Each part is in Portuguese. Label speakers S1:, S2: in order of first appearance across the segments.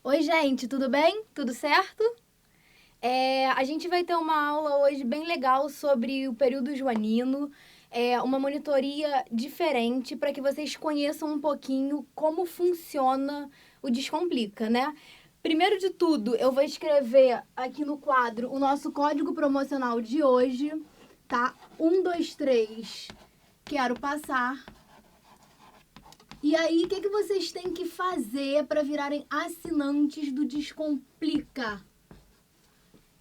S1: Oi, gente, tudo bem? Tudo certo? A gente vai ter uma aula hoje bem legal sobre o período joanino, uma monitoria diferente para que vocês conheçam um pouquinho como funciona o Descomplica, né? Primeiro de tudo, eu vou escrever aqui no quadro o nosso código promocional de hoje, tá? 123, quero passar. E aí, o que vocês têm que fazer para virarem assinantes do Descomplica?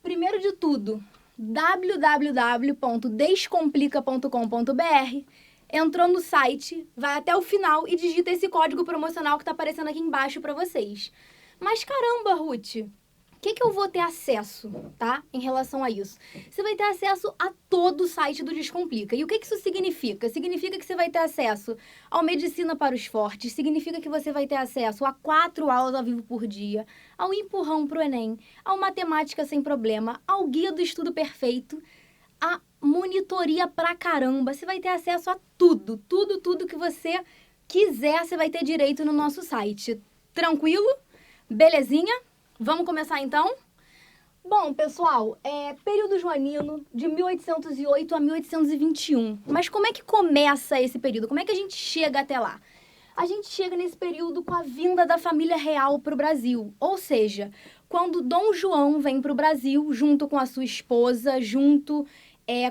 S1: Primeiro de tudo, www.descomplica.com.br, entrou no site, vai até o final e digita esse código promocional que está aparecendo aqui embaixo para vocês. Mas caramba, Ruth, que eu vou ter acesso, tá? Em relação a isso. Você vai ter acesso a todo o site do Descomplica. E o que isso significa? Significa que você vai ter acesso ao Medicina para os Fortes, significa que você vai ter acesso a 4 aulas ao vivo por dia, ao Empurrão pro Enem, ao Matemática Sem Problema, ao Guia do Estudo Perfeito, a monitoria pra caramba. Você vai ter acesso a tudo que você quiser, você vai ter direito no nosso site. Tranquilo? Belezinha? Vamos começar então? Bom, pessoal, período joanino de 1808 a 1821. Mas como é que começa esse período? Como é que a gente chega até lá? A gente chega nesse período com a vinda da família real para o Brasil. Ou seja, quando Dom João vem para o Brasil, junto com a sua esposa, junto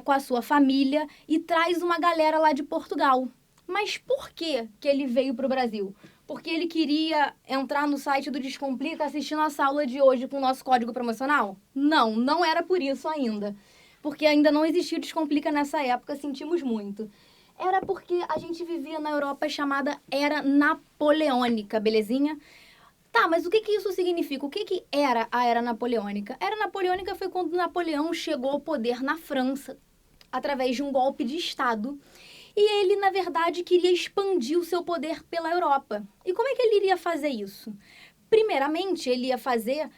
S1: com a sua família, e traz uma galera lá de Portugal. Mas por que ele veio para o Brasil? Porque ele queria entrar no site do Descomplica assistindo a aula de hoje com o nosso código promocional? Não, não era por isso ainda. Porque ainda não existia o Descomplica nessa época, sentimos muito. Era porque a gente vivia na Europa chamada Era Napoleônica, belezinha? Tá, mas o que isso significa? O que era a Era Napoleônica? A Era Napoleônica foi quando Napoleão chegou ao poder na França, através de um golpe de Estado. E ele, na verdade, queria expandir o seu poder pela Europa. E como é que ele iria fazer isso? Primeiramente, ele ia fazer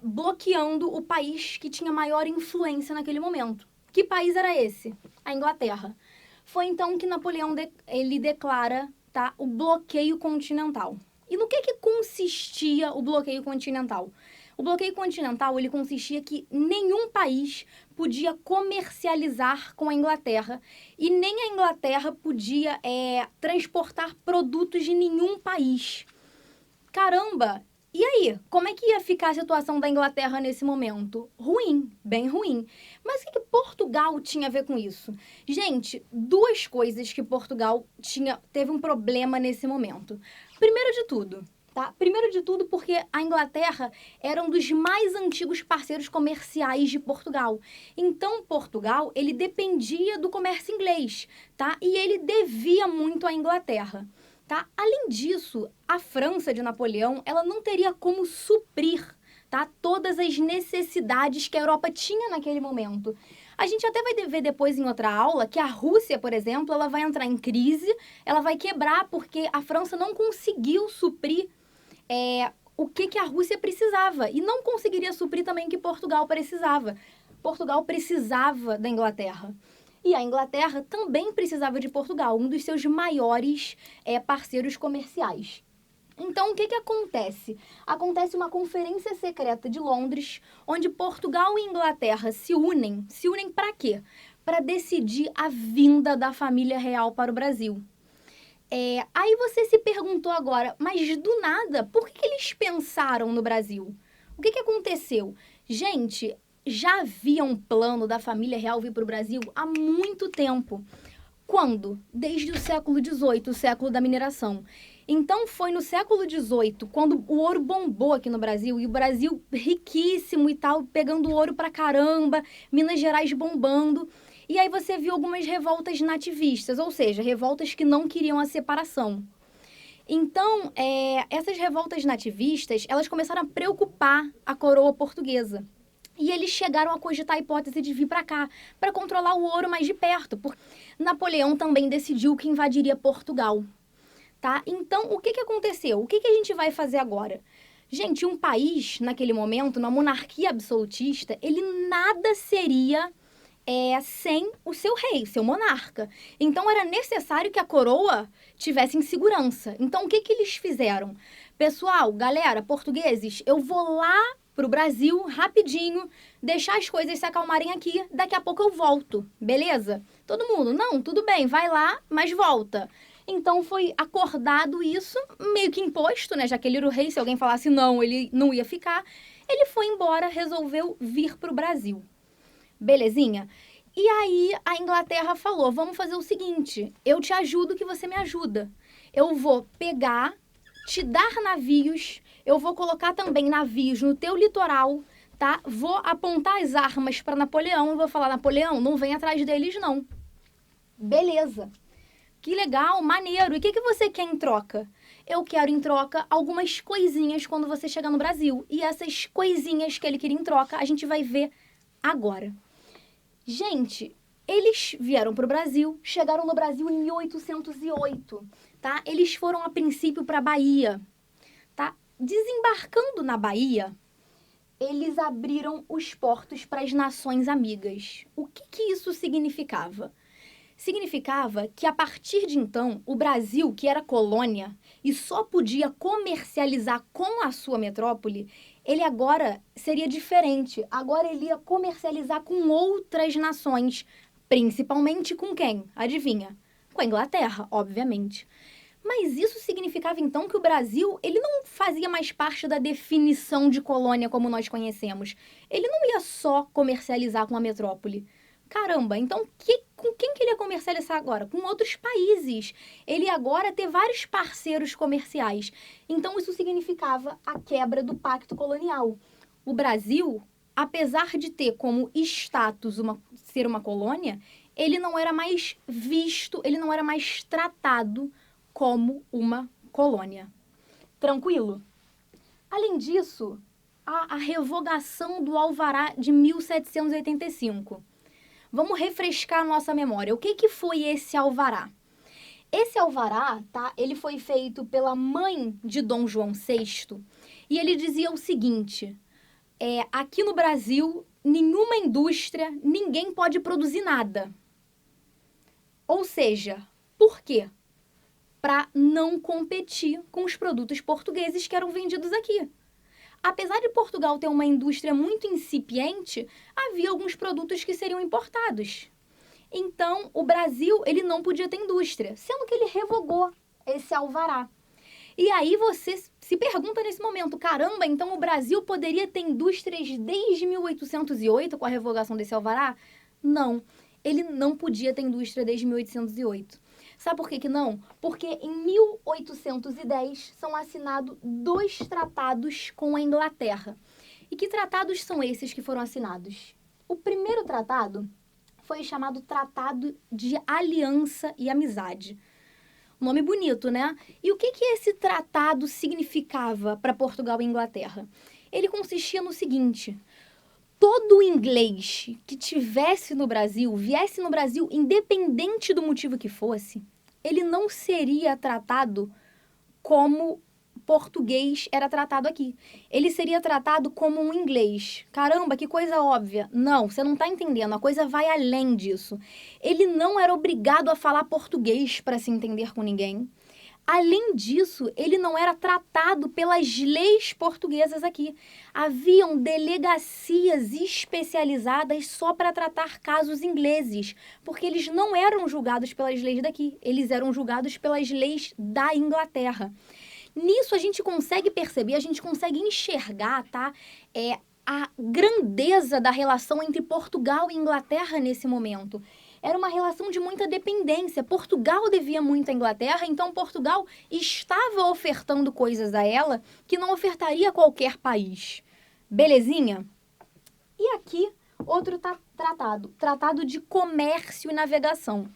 S1: bloqueando o país que tinha maior influência naquele momento. Que país era esse? A Inglaterra. Foi então que Napoleão ele declara, tá, o bloqueio continental. E no que consistia o bloqueio continental? O bloqueio continental ele consistia que nenhum país podia comercializar com a Inglaterra e nem a Inglaterra podia transportar produtos de nenhum país. Caramba! E aí, como é que ia ficar a situação da Inglaterra nesse momento? Ruim, bem ruim. Mas o que Portugal tinha a ver com isso? Gente, duas coisas que Portugal teve um problema nesse momento. Primeiro de tudo, tá? Primeiro de tudo porque a Inglaterra era um dos mais antigos parceiros comerciais de Portugal. Então, Portugal, ele dependia do comércio inglês, tá? E ele devia muito à Inglaterra. Tá? Além disso, a França de Napoleão, ela não teria como suprir, tá, todas as necessidades que a Europa tinha naquele momento. A gente até vai ver depois em outra aula que a Rússia, por exemplo, ela vai entrar em crise, ela vai quebrar porque a França não conseguiu suprir o que a Rússia precisava e não conseguiria suprir também o que Portugal precisava. Portugal precisava da Inglaterra. E a Inglaterra também precisava de Portugal, um dos seus maiores parceiros comerciais. Então, o que acontece? Acontece uma conferência secreta de Londres, onde Portugal e Inglaterra se unem. Se unem para quê? Para decidir a vinda da família real para o Brasil. Aí você se perguntou agora, mas do nada, por que eles pensaram no Brasil? O que aconteceu? Gente, já havia um plano da família real vir para o Brasil há muito tempo. Quando? Desde o século XVIII, o século da mineração. Então, foi no século XVIII, quando o ouro bombou aqui no Brasil, e o Brasil riquíssimo e tal, pegando ouro pra caramba, Minas Gerais bombando. E aí você viu algumas revoltas nativistas, ou seja, revoltas que não queriam a separação. Então, essas revoltas nativistas, elas começaram a preocupar a coroa portuguesa. E eles chegaram a cogitar a hipótese de vir para cá, para controlar o ouro mais de perto, porque Napoleão também decidiu que invadiria Portugal, tá? Então, o que aconteceu? O que a gente vai fazer agora? Gente, um país, naquele momento, na monarquia absolutista, ele nada seria sem o seu rei, seu monarca. Então, era necessário que a coroa tivesse em segurança. Então, o que eles fizeram? Pessoal, galera, portugueses, eu vou lá pro Brasil rapidinho, deixar as coisas se acalmarem aqui, daqui a pouco eu volto, beleza? Todo mundo, não, tudo bem, vai lá, mas volta. Então, foi acordado isso, meio que imposto, né? Já que ele era o rei, se alguém falasse não, ele não ia ficar. Ele foi embora, resolveu vir pro Brasil. Belezinha? E aí a Inglaterra falou, vamos fazer o seguinte, eu te ajudo que você me ajuda. Eu vou pegar, te dar navios, eu vou colocar também navios no teu litoral, tá? Vou apontar as armas para Napoleão e vou falar, Napoleão, não vem atrás deles não. Beleza. Que legal, maneiro. E o que você quer em troca? Eu quero em troca algumas coisinhas quando você chegar no Brasil. E essas coisinhas que ele queria em troca, a gente vai ver agora. Gente, eles vieram para o Brasil, chegaram no Brasil em 1808, tá? Eles foram a princípio para a Bahia, tá? Desembarcando na Bahia, eles abriram os portos para as nações amigas. O que isso significava? Significava que, a partir de então, o Brasil, que era colônia e só podia comercializar com a sua metrópole, ele agora seria diferente. Agora ele ia comercializar com outras nações, principalmente com quem? Adivinha? Com a Inglaterra, obviamente. Mas isso significava, então, que o Brasil ele não fazia mais parte da definição de colônia como nós conhecemos. Ele não ia só comercializar com a metrópole. Caramba, então com quem que ele ia comercializar agora? Com outros países. Ele ia agora ter vários parceiros comerciais. Então, isso significava a quebra do pacto colonial. O Brasil, apesar de ter como status ser uma colônia, ele não era mais visto, ele não era mais tratado como uma colônia. Tranquilo? Além disso, a revogação do Alvará de 1785. Vamos refrescar a nossa memória. O que foi esse alvará? Esse alvará, tá? Ele foi feito pela mãe de Dom João VI e ele dizia o seguinte, aqui no Brasil, nenhuma indústria, ninguém pode produzir nada. Ou seja, por quê? Para não competir com os produtos portugueses que eram vendidos aqui. Apesar de Portugal ter uma indústria muito incipiente, havia alguns produtos que seriam importados. Então, o Brasil ele não podia ter indústria, sendo que ele revogou esse alvará. E aí você se pergunta nesse momento, caramba, então o Brasil poderia ter indústrias desde 1808 com a revogação desse alvará? Não, ele não podia ter indústria desde 1808. Sabe por que não? Porque em 1810 são assinados 2 tratados com a Inglaterra. E que tratados são esses que foram assinados? O primeiro tratado foi chamado Tratado de Aliança e Amizade. Um nome bonito, né? E o que esse tratado significava para Portugal e Inglaterra? Ele consistia no seguinte: todo inglês que tivesse no Brasil, viesse no Brasil, independente do motivo que fosse, ele não seria tratado como português era tratado aqui. Ele seria tratado como um inglês. Caramba, que coisa óbvia. Não, você não está entendendo. A coisa vai além disso. Ele não era obrigado a falar português para se entender com ninguém. Além disso, ele não era tratado pelas leis portuguesas aqui. Haviam delegacias especializadas só para tratar casos ingleses, porque eles não eram julgados pelas leis daqui, eles eram julgados pelas leis da Inglaterra. Nisso a gente consegue perceber, a gente consegue enxergar, tá? A grandeza da relação entre Portugal e Inglaterra nesse momento. Era uma relação de muita dependência. Portugal devia muito à Inglaterra, então Portugal estava ofertando coisas a ela que não ofertaria a qualquer país. Belezinha? E aqui, outro tratado. Tratado de Comércio e Navegação.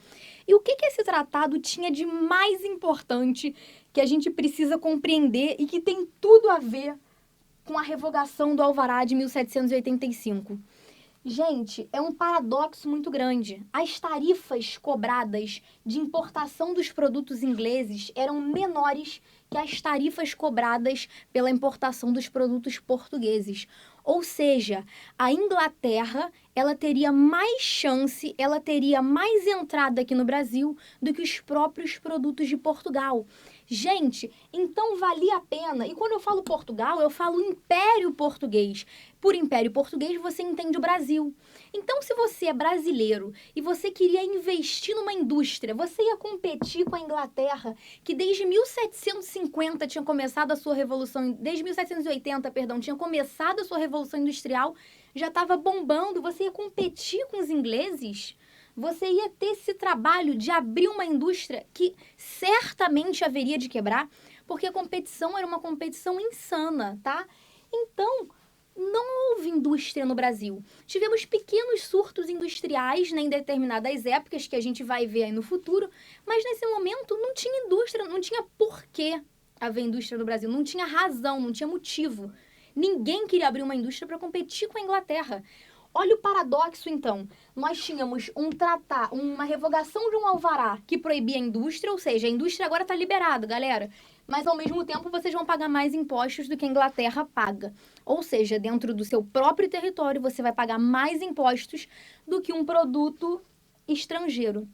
S1: E o que esse tratado tinha de mais importante que a gente precisa compreender e que tem tudo a ver com a revogação do Alvará de 1785? Gente, é um paradoxo muito grande. As tarifas cobradas de importação dos produtos ingleses eram menores que as tarifas cobradas pela importação dos produtos portugueses. Ou seja, a Inglaterra, ela teria mais chance, ela teria mais entrada aqui no Brasil do que os próprios produtos de Portugal. Gente, então valia a pena. E quando eu falo Portugal, eu falo Império Português. Por Império Português, você entende o Brasil. Então, se você é brasileiro e você queria investir numa indústria, você ia competir com a Inglaterra, que desde 1750 tinha começado a sua revolução, desde 1780, perdão, tinha começado a sua revolução industrial, já estava bombando, você ia competir com os ingleses? Você ia ter esse trabalho de abrir uma indústria que certamente haveria de quebrar, porque a competição era uma competição insana, tá? Então, não houve indústria no Brasil. Tivemos pequenos surtos industriais, né, em determinadas épocas, que a gente vai ver aí no futuro, mas nesse momento não tinha indústria, não tinha porquê haver indústria no Brasil, não tinha razão, não tinha motivo. Ninguém queria abrir uma indústria para competir com a Inglaterra. Olha o paradoxo, então. Nós tínhamos uma revogação de um alvará que proibia a indústria, ou seja, a indústria agora está liberada, galera. Mas, ao mesmo tempo, vocês vão pagar mais impostos do que a Inglaterra paga. Ou seja, dentro do seu próprio território, você vai pagar mais impostos do que um produto estrangeiro.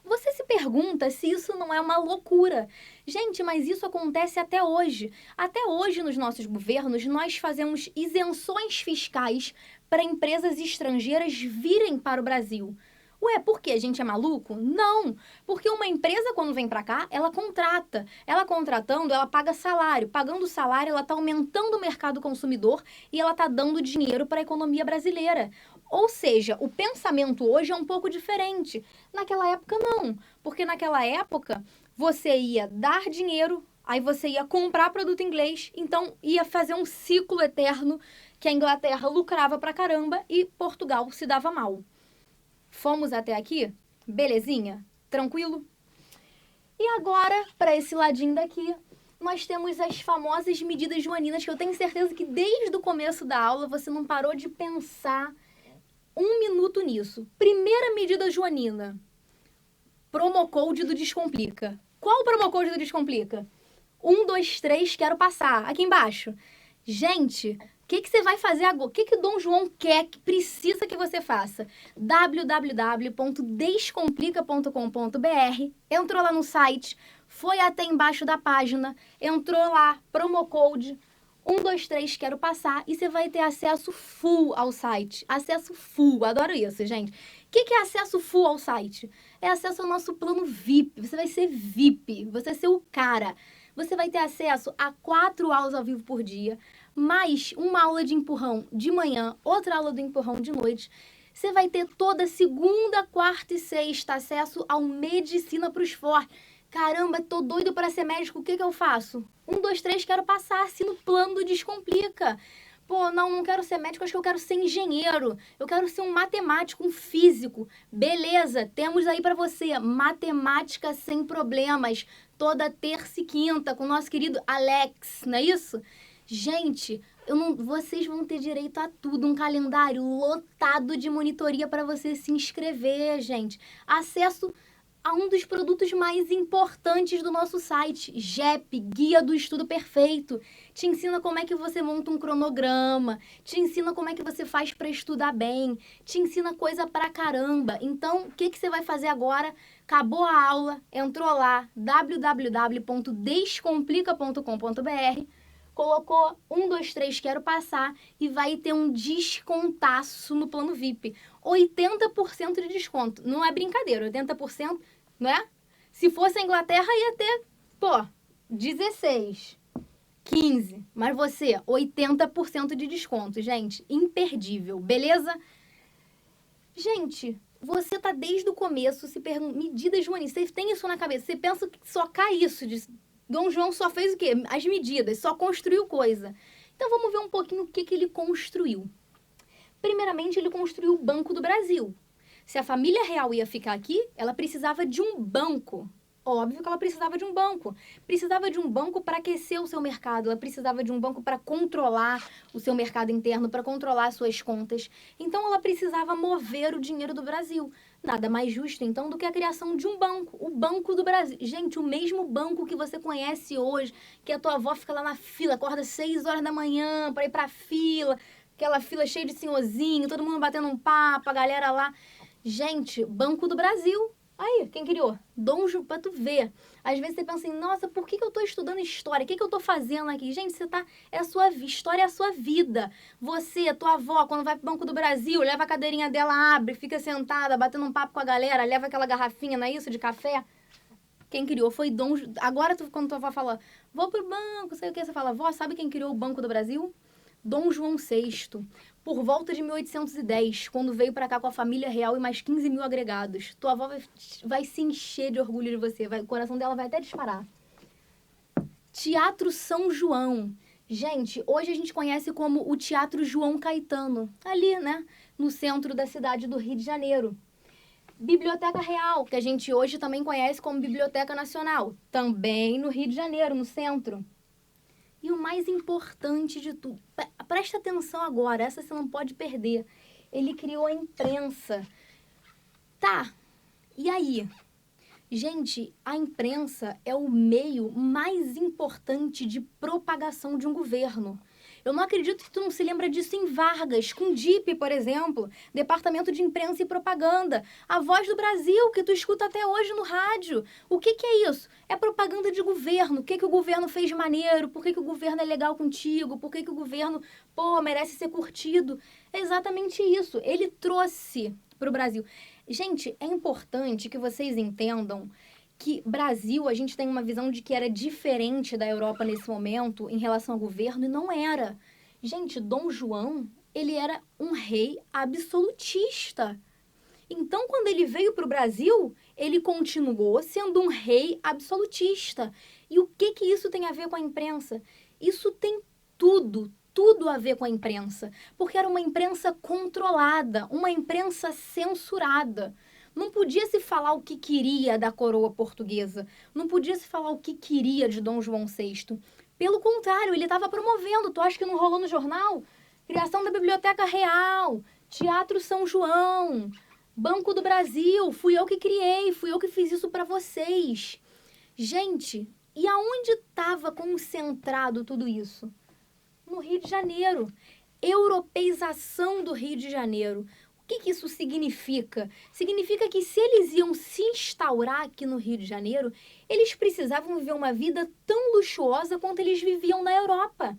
S1: Você se pergunta se isso não é uma loucura. Gente, mas isso acontece até hoje. Até hoje, nos nossos governos, nós fazemos isenções fiscais para empresas estrangeiras virem para o Brasil. Ué, por quê? A gente é maluco? Não, porque uma empresa, quando vem para cá, ela contrata. Ela contratando, ela paga salário. Pagando salário, ela está aumentando o mercado consumidor e ela está dando dinheiro para a economia brasileira. Ou seja, o pensamento hoje é um pouco diferente. Naquela época, não. Porque naquela época, você ia dar dinheiro, aí você ia comprar produto inglês, então ia fazer um ciclo eterno que a Inglaterra lucrava pra caramba e Portugal se dava mal. Fomos até aqui? Belezinha? Tranquilo? E agora, para esse ladinho daqui, nós temos as famosas medidas joaninas, que eu tenho certeza que desde o começo da aula você não parou de pensar um minuto nisso. Primeira medida joanina. Promocode do Descomplica. Qual o promocode do Descomplica? 1, 2, 3, quero passar. Aqui embaixo. Gente, o que você vai fazer agora? O que o Dom João quer, que precisa que você faça? www.descomplica.com.br. Entrou lá no site, foi até embaixo da página, entrou lá, promocode 1, 2, 3, quero passar, e você vai ter acesso full ao site. Acesso full, adoro isso, gente. O que é acesso full ao site? É acesso ao nosso plano VIP. Você vai ser VIP, você vai ser o cara. Você vai ter acesso a 4 aulas ao vivo por dia, mais uma aula de empurrão de manhã, outra aula de empurrão de noite. Você vai ter toda segunda, quarta e sexta acesso ao Medicina para os Fortes. Caramba, tô doido para ser médico, o que eu faço? 1, 2, 3, quero passar, assina o plano do Descomplica. Pô, não quero ser médico, acho que eu quero ser engenheiro. Eu quero ser um matemático, um físico. Beleza, temos aí para você matemática sem problemas, toda terça e quinta, com o nosso querido Alex, não é isso? Gente, vocês vão ter direito a tudo, um calendário lotado de monitoria para você se inscrever, gente. Acesso a um dos produtos mais importantes do nosso site, GEP, Guia do Estudo Perfeito. Te ensina como é que você monta um cronograma, te ensina como é que você faz para estudar bem, te ensina coisa pra caramba. Então, o que você vai fazer agora? Acabou a aula, entrou lá, www.descomplica.com.br, colocou 1, 2, 3, quero passar e vai ter um descontaço no plano VIP. 80% de desconto. Não é brincadeira, 80%, não é? Se fosse a Inglaterra, ia ter, 16, 15. Mas você, 80% de desconto, gente. Imperdível, beleza? Gente, você tá desde o começo se perguntando, medidas joanistas, você tem isso na cabeça, você pensa que só cai isso, Dom João só fez o quê? As medidas, só construiu coisa. Então, vamos ver um pouquinho o que ele construiu. Primeiramente, ele construiu o Banco do Brasil. Se a família real ia ficar aqui, ela precisava de um banco. Óbvio que ela precisava de um banco. Precisava de um banco para aquecer o seu mercado. Ela precisava de um banco para controlar o seu mercado interno, para controlar as suas contas. Então, ela precisava mover o dinheiro do Brasil. Nada mais justo, então, do que a criação de um banco. O Banco do Brasil. Gente, o mesmo banco que você conhece hoje, que a tua avó fica lá na fila, acorda 6 horas da manhã para ir para a fila, aquela fila cheia de senhorzinho, todo mundo batendo um papo, a galera lá. Gente, Banco do Brasil. Aí, quem criou? Dom João, pra tu ver. Às vezes você pensa assim, nossa, por que eu tô estudando história? O que eu tô fazendo aqui? Gente, você tá... É a sua história é a sua vida. Você, tua avó, quando vai pro Banco do Brasil, leva a cadeirinha dela, abre, fica sentada, batendo um papo com a galera, leva aquela garrafinha, não é isso, de café? Quem criou foi Dom... Agora, quando tua avó fala, vou pro banco, sei o que, você fala, vó, sabe quem criou o Banco do Brasil? Dom João VI, por volta de 1810, quando veio para cá com a família real e mais 15 mil agregados. Tua avó vai se encher de orgulho de você, o coração dela vai até disparar. Teatro São João. Gente, hoje a gente conhece como o Teatro João Caetano, ali, né, no centro da cidade do Rio de Janeiro. Biblioteca Real, que a gente hoje também conhece como Biblioteca Nacional, também no Rio de Janeiro, no centro. E o mais importante de tudo, presta atenção agora, essa você não pode perder. Ele criou a imprensa. Tá, e aí? Gente, a imprensa é o meio mais importante de propagação de um governo. Eu não acredito que tu não se lembra disso em Vargas, com DIP, por exemplo, Departamento de Imprensa e Propaganda, a Voz do Brasil, que tu escuta até hoje no rádio. O que é isso? É propaganda de governo. O que o governo fez de maneiro? Por que o governo é legal contigo? Por que o governo, merece ser curtido? É exatamente isso. Ele trouxe para o Brasil. Gente, é importante que vocês entendam que Brasil, a gente tem uma visão de que era diferente da Europa nesse momento em relação ao governo, e não era. Gente, Dom João, ele era um rei absolutista. Então, quando ele veio para o Brasil, ele continuou sendo um rei absolutista. E o que isso tem a ver com a imprensa? Isso tem tudo a ver com a imprensa. Porque era uma imprensa controlada, uma imprensa censurada. Não podia se falar o que queria da coroa portuguesa. Não podia se falar o que queria de Dom João VI. Pelo contrário, ele estava promovendo. Tu acha que não rolou no jornal? Criação da Biblioteca Real, Teatro São João, Banco do Brasil. Fui eu que criei, fui eu que fiz isso para vocês. Gente, e aonde estava concentrado tudo isso? No Rio de Janeiro. Europeização do Rio de Janeiro. O que isso significa? Significa que se eles iam se instaurar aqui no Rio de Janeiro, eles precisavam viver uma vida tão luxuosa quanto eles viviam na Europa.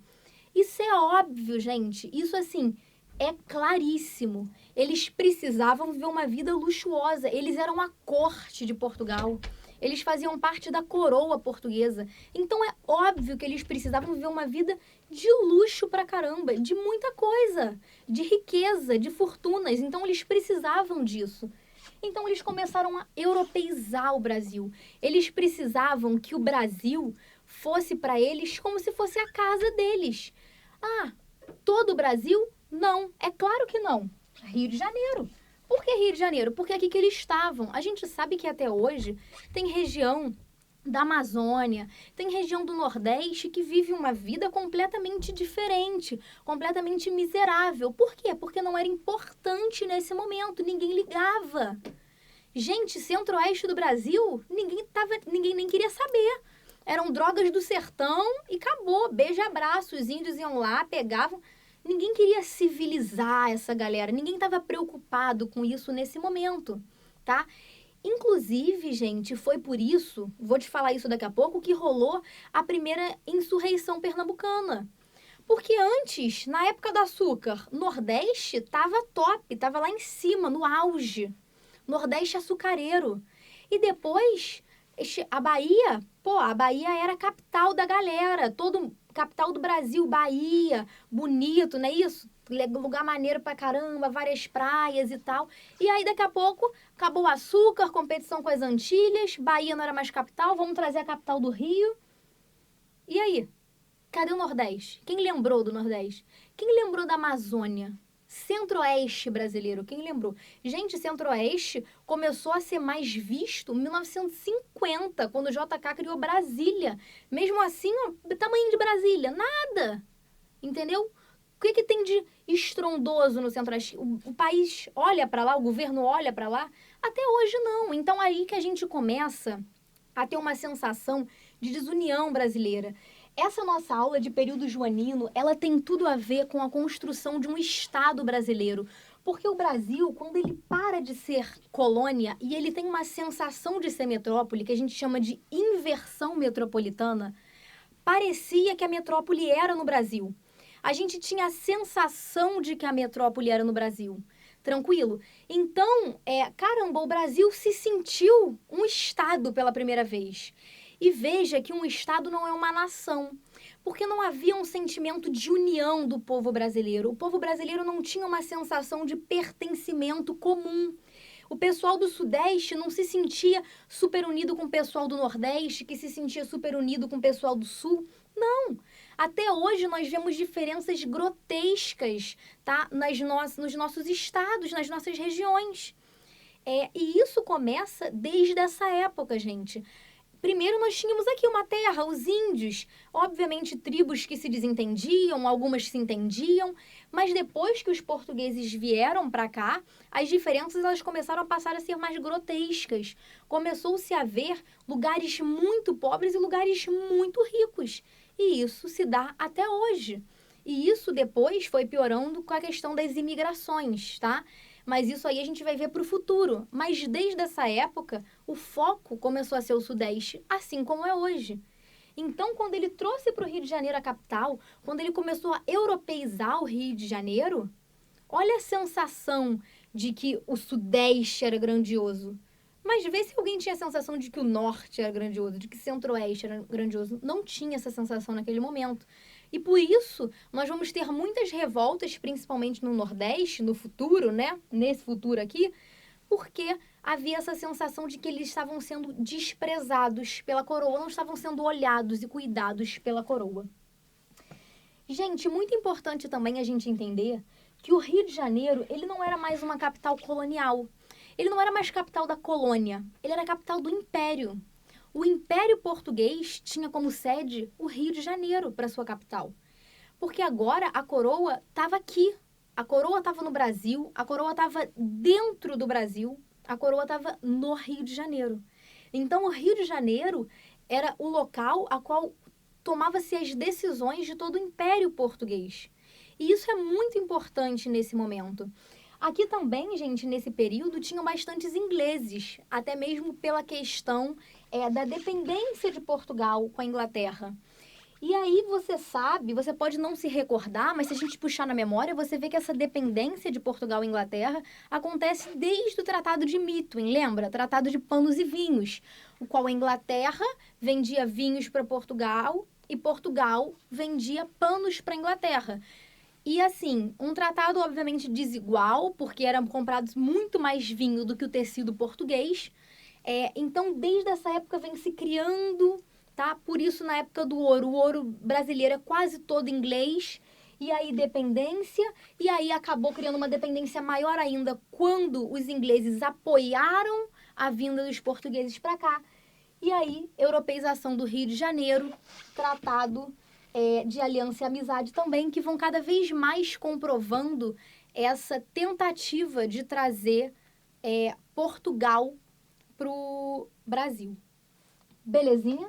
S1: Isso é óbvio, gente. Isso, assim, é claríssimo. Eles precisavam viver uma vida luxuosa. Eles eram a corte de Portugal. Eles faziam parte da coroa portuguesa. Então, é óbvio que eles precisavam viver uma vida de luxo pra caramba, de muita coisa, de riqueza, de fortunas. Então, eles precisavam disso. Então, eles começaram a europeizar o Brasil. Eles precisavam que o Brasil fosse para eles como se fosse a casa deles. Ah, todo o Brasil? Não, é claro que não. Rio de Janeiro. Por que Rio de Janeiro? Porque é aqui que eles estavam. A gente sabe que até hoje tem região da Amazônia, tem região do Nordeste que vive uma vida completamente diferente, completamente miserável. Por quê? Porque não era importante nesse momento, ninguém ligava. Gente, centro-oeste do Brasil, ninguém nem queria saber. Eram drogas do sertão e acabou, beija-abraço, os índios iam lá, pegavam. Ninguém queria civilizar essa galera, ninguém estava preocupado com isso nesse momento, tá? Inclusive, gente, foi por isso, vou te falar isso daqui a pouco, que rolou a primeira insurreição pernambucana. Porque antes, na época do açúcar, Nordeste estava top, estava lá em cima, no auge. Nordeste açucareiro. E depois, a Bahia, a Bahia era a capital da galera, capital do Brasil, Bahia, bonito, não é isso? Lugar maneiro pra caramba, várias praias e tal. E aí, daqui a pouco, acabou o açúcar, competição com as Antilhas, Bahia não era mais capital, vamos trazer a capital do Rio. E aí? Cadê o Nordeste? Quem lembrou do Nordeste? Quem lembrou da Amazônia? Centro-Oeste brasileiro, quem lembrou? Gente, Centro-Oeste começou a ser mais visto em 1950, quando o JK criou Brasília. Mesmo assim, ó, tamanho de Brasília, nada. Entendeu? O que tem de estrondoso no Centro-Oeste? O país olha para lá, o governo olha para lá? Até hoje não. Então aí que a gente começa a ter uma sensação de desunião brasileira. Essa nossa aula de período joanino, ela tem tudo a ver com a construção de um Estado brasileiro. Porque o Brasil, quando ele para de ser colônia e ele tem uma sensação de ser metrópole, que a gente chama de inversão metropolitana, parecia que a metrópole era no Brasil. A gente tinha a sensação de que a metrópole era no Brasil. Tranquilo? Então, caramba, o Brasil se sentiu um Estado pela primeira vez. E veja que um Estado não é uma nação, porque não havia um sentimento de união do povo brasileiro. O povo brasileiro não tinha uma sensação de pertencimento comum. O pessoal do Sudeste não se sentia super unido com o pessoal do Nordeste, que se sentia super unido com o pessoal do Sul. Não! Até hoje nós vemos diferenças grotescas, tá? Nos nossos estados, nas nossas regiões. E isso começa desde essa época, gente. Primeiro nós tínhamos aqui uma terra, os índios, obviamente tribos que se desentendiam, algumas se entendiam, mas depois que os portugueses vieram para cá, as diferenças elas começaram a passar a ser mais grotescas. Começou-se a ver lugares muito pobres e lugares muito ricos. E isso se dá até hoje. E isso depois foi piorando com a questão das imigrações, tá? Mas isso aí a gente vai ver para o futuro. Mas desde essa época, o foco começou a ser o Sudeste, assim como é hoje. Então, quando ele trouxe para o Rio de Janeiro a capital, quando ele começou a europeizar o Rio de Janeiro, olha a sensação de que o Sudeste era grandioso. Mas vê se alguém tinha a sensação de que o Norte era grandioso, de que o Centro-Oeste era grandioso. Não tinha essa sensação naquele momento. E por isso, nós vamos ter muitas revoltas, principalmente no Nordeste, no futuro, né? Nesse futuro aqui, porque havia essa sensação de que eles estavam sendo desprezados pela coroa, não estavam sendo olhados e cuidados pela coroa. Gente, muito importante também a gente entender que o Rio de Janeiro, ele não era mais uma capital colonial. Ele não era mais capital da colônia, ele era capital do Império. O Império Português tinha como sede o Rio de Janeiro para sua capital. Porque agora a coroa estava aqui. A coroa estava no Brasil, a coroa estava dentro do Brasil, a coroa estava no Rio de Janeiro. Então, o Rio de Janeiro era o local a qual tomava-se as decisões de todo o Império Português. E isso é muito importante nesse momento. Aqui também, gente, nesse período, tinham bastantes ingleses, até mesmo pela questão da dependência de Portugal com a Inglaterra. E aí você sabe, você pode não se recordar, mas se a gente puxar na memória, você vê que essa dependência de Portugal e Inglaterra acontece desde o Tratado de Methuen, lembra? Tratado de Panos e Vinhos, o qual a Inglaterra vendia vinhos para Portugal e Portugal vendia panos para a Inglaterra. E assim, um tratado obviamente desigual, porque eram comprados muito mais vinho do que o tecido português. Então, desde essa época vem se criando, tá? Por isso, na época do ouro, o ouro brasileiro é quase todo inglês. E aí, dependência. E aí, acabou criando uma dependência maior ainda quando os ingleses apoiaram a vinda dos portugueses para cá. E aí, europeização do Rio de Janeiro, tratado de aliança e amizade também, que vão cada vez mais comprovando essa tentativa de trazer Portugal para o Brasil. Belezinha?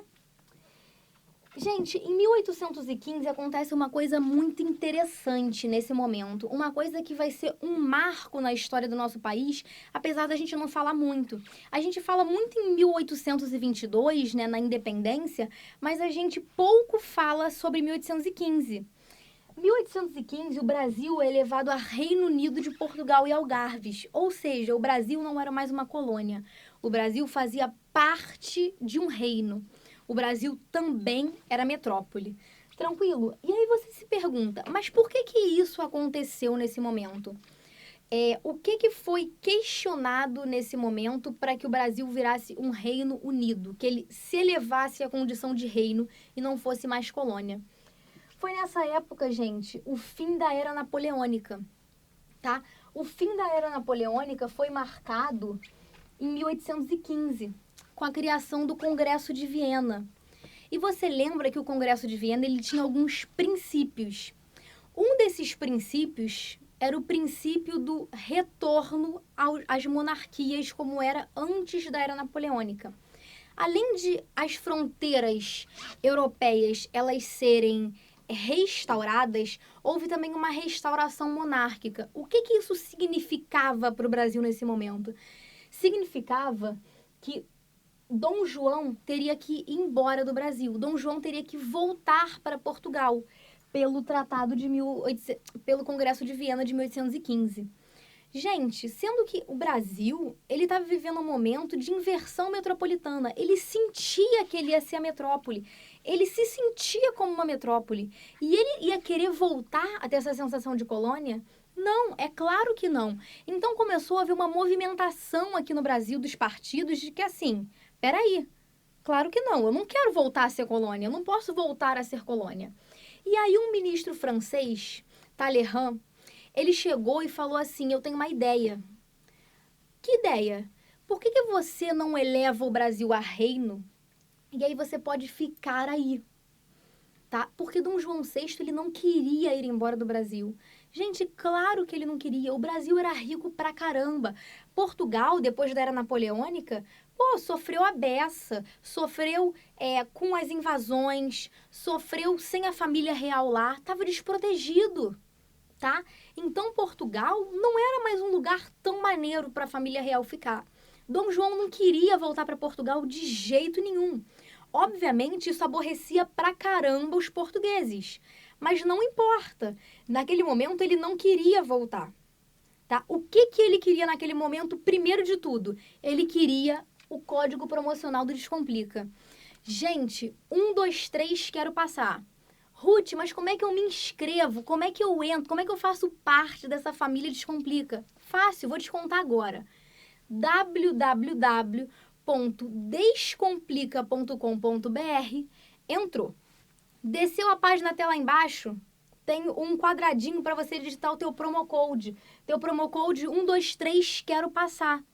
S1: Gente, em 1815 acontece uma coisa muito interessante nesse momento. Uma coisa que vai ser um marco na história do nosso país, apesar da gente não falar muito. A gente fala muito em 1822, né, na independência, mas a gente pouco fala sobre 1815. 1815, o Brasil é elevado a Reino Unido de Portugal e Algarves. Ou seja, o Brasil não era mais uma colônia. O Brasil fazia parte de um reino. O Brasil também era metrópole. Tranquilo? E aí você se pergunta, mas por que isso aconteceu nesse momento? O que foi questionado nesse momento para que o Brasil virasse um reino unido? Que ele se elevasse à condição de reino e não fosse mais colônia? Foi nessa época, gente, o fim da Era Napoleônica. tá? O fim da era napoleônica foi marcado em 1815, com a criação do Congresso de Viena. E você lembra que o Congresso de Viena ele tinha alguns princípios. Um desses princípios era o princípio do retorno às monarquias como era antes da era napoleônica. Além de as fronteiras europeias elas serem restauradas, houve também uma restauração monárquica. O que isso significava para o Brasil nesse momento? Significava que Dom João teria que ir embora do Brasil. Dom João teria que voltar para Portugal pelo Tratado de pelo Congresso de Viena de 1815. Gente, sendo que o Brasil, ele estava vivendo um momento de inversão metropolitana. Ele sentia que ele ia ser a metrópole. Ele se sentia como uma metrópole. E ele ia querer voltar a ter essa sensação de colônia? Não, é claro que não. Então começou a haver uma movimentação aqui no Brasil dos partidos de que assim, peraí, claro que não, eu não quero voltar a ser colônia, eu não posso voltar a ser colônia. E aí um ministro francês, Talleyrand, ele chegou e falou assim, eu tenho uma ideia. Que ideia? Por que você não eleva o Brasil a reino? E aí você pode ficar aí, tá? Porque Dom João VI, ele não queria ir embora do Brasil. Gente, claro que ele não queria. O Brasil era rico pra caramba. Portugal, depois da era napoleônica, sofreu a beça, sofreu com as invasões, sofreu sem a família real lá, estava desprotegido, tá? Então, Portugal não era mais um lugar tão maneiro para a família real ficar. Dom João não queria voltar para Portugal de jeito nenhum. Obviamente, isso aborrecia pra caramba os portugueses. Mas não importa. Naquele momento, ele não queria voltar. Tá? O que ele queria naquele momento, primeiro de tudo? Ele queria o código promocional do Descomplica. Gente, 1, 2, 3, quero passar. Ruth, mas como é que eu me inscrevo? Como é que eu entro? Como é que eu faço parte dessa família Descomplica? Fácil, vou te contar agora. www.descomplica.com.br, entrou. Desceu a página até lá embaixo, tem um quadradinho para você digitar o teu promo code. Teu promo code 123 quero passar.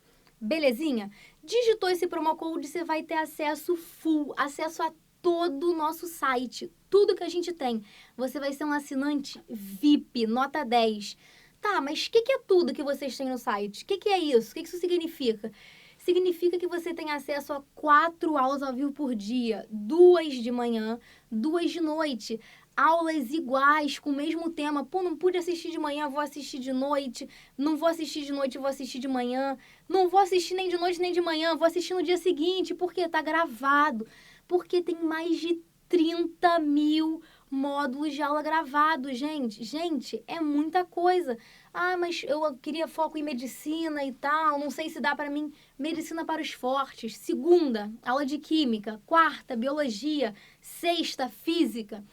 S1: Belezinha? Digitou esse promo code, você vai ter acesso full, acesso a todo o nosso site, tudo que a gente tem. Você vai ser um assinante VIP, nota 10. Tá, mas o que é tudo que vocês têm no site? O que é isso? O que isso significa? Significa que você tem acesso a 4 aulas ao vivo por dia, 2 de manhã, 2 de noite. Aulas iguais, com o mesmo tema. Não pude assistir de manhã, vou assistir de noite. Não vou assistir de noite, vou assistir de manhã. Não vou assistir nem de noite nem de manhã, vou assistir no dia seguinte. Por quê? Tá gravado. Porque tem mais de 30 mil módulos de aula gravados, gente. Gente, é muita coisa. Ah, mas eu queria foco em medicina e tal, não sei se dá para mim. Medicina para os fortes. Segunda, aula de química. Quarta, biologia. Sexta, física.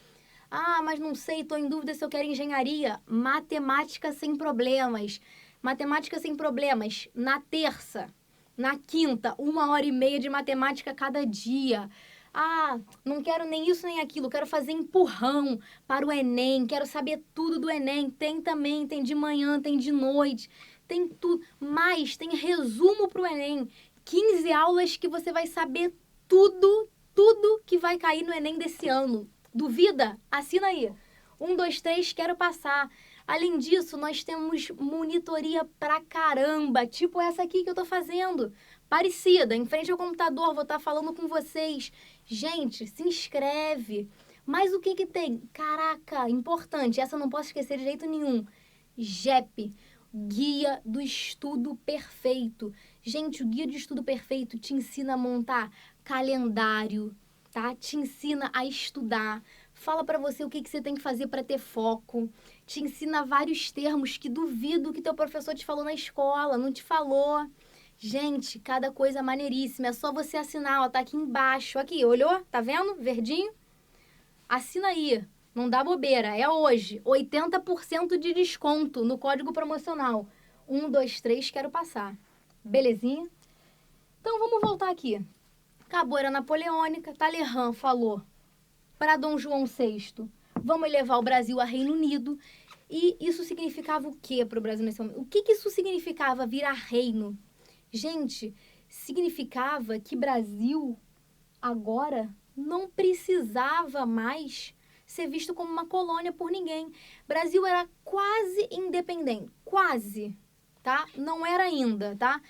S1: Ah, mas não sei, estou em dúvida se eu quero engenharia. Matemática sem problemas. Matemática sem problemas. Na terça. Na quinta, 1h30 de matemática cada dia. Ah, não quero nem isso nem aquilo, quero fazer empurrão para o Enem, quero saber tudo do Enem. Tem também, tem de manhã, tem de noite, tem tudo. Mas tem resumo para o Enem. 15 aulas que você vai saber tudo que vai cair no Enem desse ano. Duvida? Assina aí. 1, 2, 3, quero passar. Além disso, nós temos monitoria pra caramba, tipo essa aqui que eu tô fazendo. Parecida, em frente ao computador, vou estar falando com vocês. Gente, se inscreve. Mas o que tem? Caraca, importante, essa eu não posso esquecer de jeito nenhum. GEP, Guia do Estudo Perfeito. Gente, o Guia do Estudo Perfeito te ensina a montar calendário, tá? Te ensina a estudar. Fala pra você o que você tem que fazer para ter foco. Te ensina vários termos que duvido que teu professor te falou na escola, não te falou. Gente, cada coisa maneiríssima. É só você assinar, ó, tá aqui embaixo. Aqui, olhou? Tá vendo? Verdinho? Assina aí. Não dá bobeira. É hoje. 80% de desconto no código promocional. 1, 2, 3, quero passar. Belezinha? Então, vamos voltar aqui. Acabou a era napoleônica. Talleyrand falou para Dom João VI, vamos levar o Brasil a Reino Unido. E isso significava o quê para o Brasil nesse momento? O que isso significava virar reino? Gente, significava que Brasil agora não precisava mais ser visto como uma colônia por ninguém. Brasil era quase independente, quase, tá? Não era ainda, tá?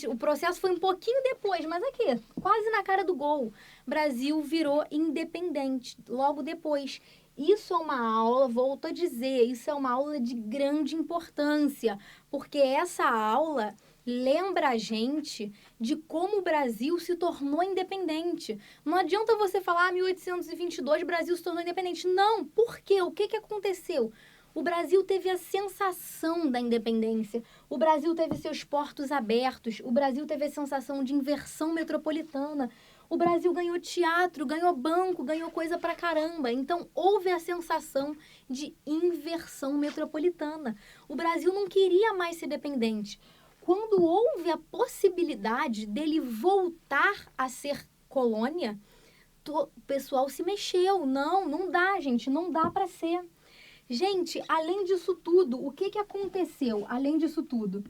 S1: O processo foi um pouquinho depois, mas aqui, quase na cara do gol. Brasil virou independente logo depois. Isso é uma aula, volto a dizer, isso é uma aula de grande importância, porque essa aula lembra a gente de como o Brasil se tornou independente. Não adianta você falar, 1822, o Brasil se tornou independente. Não, por quê? O que aconteceu? O Brasil teve a sensação da independência. O Brasil teve seus portos abertos. O Brasil teve a sensação de inversão metropolitana. O Brasil ganhou teatro, ganhou banco, ganhou coisa pra caramba. Então, houve a sensação de inversão metropolitana. O Brasil não queria mais ser dependente. Quando houve a possibilidade dele voltar a ser colônia, o pessoal se mexeu. Não dá, gente, não dá para ser. Gente, além disso tudo, o que aconteceu? Além disso tudo,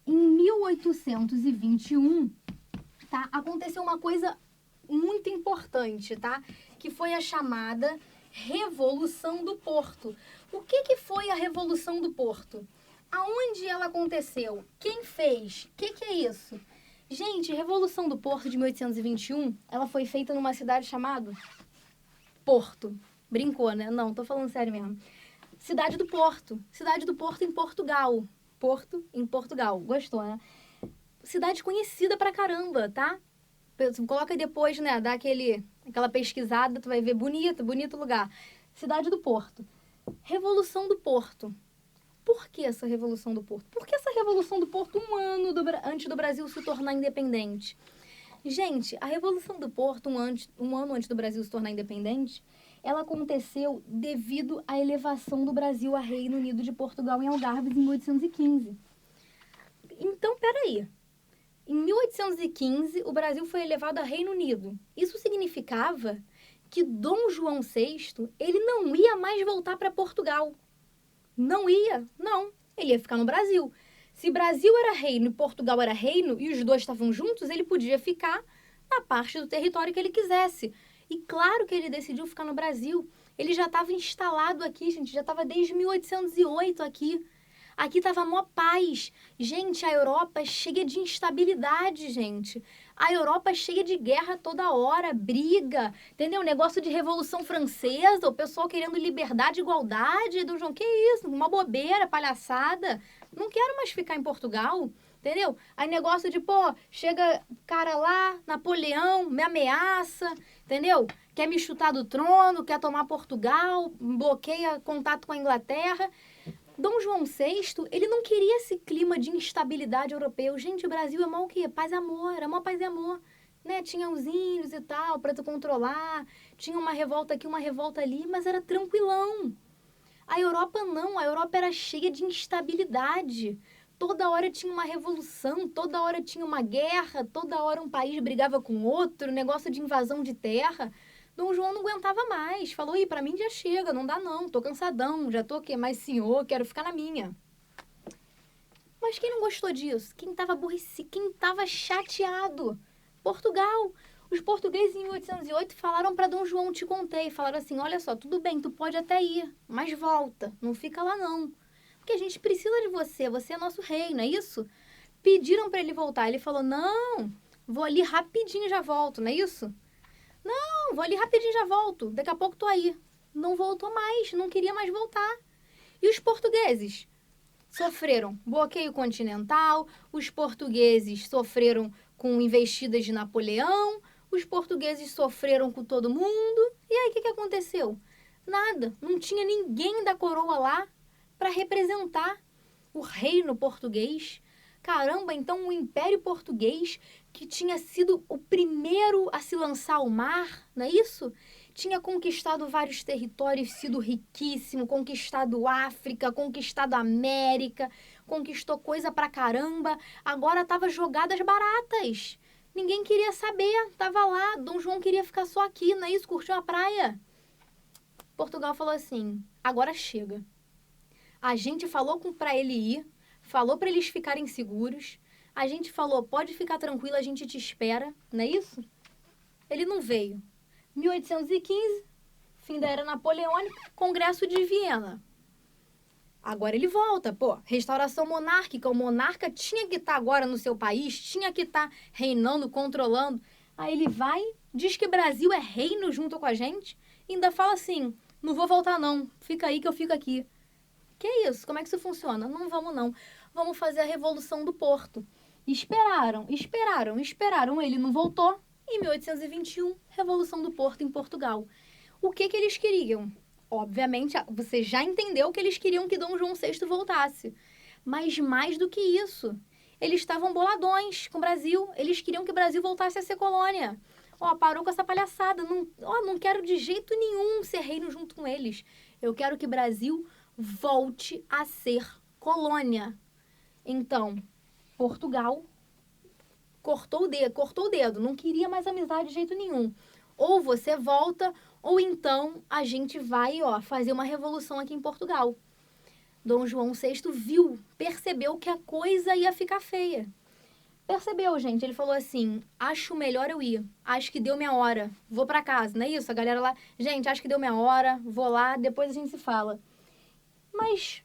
S1: em 1821, tá? Aconteceu uma coisa muito importante, tá? Que foi a chamada Revolução do Porto. O que foi a Revolução do Porto? Aonde ela aconteceu? Quem fez? O que é isso? Gente, Revolução do Porto de 1821, ela foi feita numa cidade chamada Porto. Brincou, né? Não, tô falando sério mesmo. Cidade do Porto. Cidade do Porto em Portugal. Porto em Portugal. Gostou, né? Cidade conhecida pra caramba, tá? Coloca aí depois, né? Dá aquela pesquisada, tu vai ver bonito lugar. Cidade do Porto. Revolução do Porto. Por que essa Revolução do Porto? Por que essa Revolução do Porto antes do Brasil se tornar independente? Gente, a Revolução do Porto, um ano antes do Brasil se tornar independente, ela aconteceu devido à elevação do Brasil a Reino Unido de Portugal em Algarves em 1815. Então, peraí. Em 1815, o Brasil foi elevado a Reino Unido. Isso significava que Dom João VI, ele não ia mais voltar para Portugal. Não ia, não. Ele ia ficar no Brasil. Se Brasil era reino e Portugal era reino, e os dois estavam juntos, ele podia ficar na parte do território que ele quisesse. E claro que ele decidiu ficar no Brasil. Ele já estava instalado aqui, gente, já estava desde 1808 aqui. Aqui estava mó paz. Gente, a Europa é cheia de instabilidade, gente. A Europa é cheia de guerra toda hora, briga, entendeu? Negócio de Revolução Francesa, o pessoal querendo liberdade, igualdade. Do João, que isso? Uma bobeira, palhaçada. Não quero mais ficar em Portugal, entendeu? Aí negócio de, chega cara lá, Napoleão, me ameaça, entendeu? Quer me chutar do trono, quer tomar Portugal, bloqueia contato com a Inglaterra. Dom João VI, ele não queria esse clima de instabilidade europeu. Gente, o Brasil é mó o quê? Paz e amor, era mó paz e amor. Né? Tinha os índios e tal, para tu controlar. Tinha uma revolta aqui, uma revolta ali, mas era tranquilão. A Europa não, a Europa era cheia de instabilidade. Toda hora tinha uma revolução, toda hora tinha uma guerra, toda hora um país brigava com outro, negócio de invasão de terra. Dom João não aguentava mais. Falou, pra mim já chega, não dá não, tô cansadão, já tô mais senhor, quero ficar na minha. Mas quem não gostou disso? Quem tava aborrecido? Quem tava chateado? Portugal. Os portugueses em 1808 falaram para Dom João, te contei, falaram assim, olha só, tudo bem, tu pode até ir, mas volta, não fica lá não. Porque a gente precisa de você, você é nosso rei, não é isso? Pediram para ele voltar, ele falou, não, vou ali rapidinho e já volto, não é isso? Não, vou ali rapidinho e já volto. Daqui a pouco tô aí. Não voltou mais, não queria mais voltar. E os portugueses? Sofreram bloqueio continental, os portugueses sofreram com investidas de Napoleão, os portugueses sofreram com todo mundo. E aí, o que aconteceu? Nada, não tinha ninguém da coroa lá para representar o reino português. Caramba, então o Império Português, que tinha sido o primeiro a se lançar ao mar, não é isso? Tinha conquistado vários territórios, sido riquíssimo, conquistado África, conquistado América, conquistou coisa pra caramba. Agora tava jogadas baratas. Ninguém queria saber, tava lá. Dom João queria ficar só aqui, não é isso? Curtiu a praia. Portugal falou assim, agora chega. A gente falou para ele ir, falou para eles ficarem seguros, a gente falou, pode ficar tranquilo, a gente te espera, não é isso? Ele não veio. 1815, fim da Era Napoleônica, Congresso de Viena. Agora ele volta, pô, restauração monárquica, o monarca tinha que estar agora no seu país, tinha que estar reinando, controlando. Aí ele vai, diz que Brasil é reino junto com a gente, e ainda fala assim, não vou voltar não, fica aí que eu fico aqui. Que isso? Como é que isso funciona? Não vamos não, vamos fazer a Revolução do Porto. Esperaram, ele não voltou. Em 1821, Revolução do Porto em Portugal. O que eles queriam? Obviamente, você já entendeu que eles queriam que Dom João VI voltasse. Mas mais do que isso, eles estavam boladões com o Brasil. Eles queriam que o Brasil voltasse a ser colônia. Ó, parou com essa palhaçada. Não quero de jeito nenhum ser reino junto com eles. Eu quero que o Brasil volte a ser colônia. Então, Portugal cortou o dedo. Não queria mais amizade de jeito nenhum. Ou você volta, ou então a gente vai, fazer uma revolução aqui em Portugal. Dom João VI percebeu que a coisa ia ficar feia. Percebeu, gente? Ele falou assim, acho melhor eu ir. Acho que deu minha hora. Vou pra casa, não é isso? A galera lá, gente, acho que deu minha hora. Vou lá, depois a gente se fala. Mas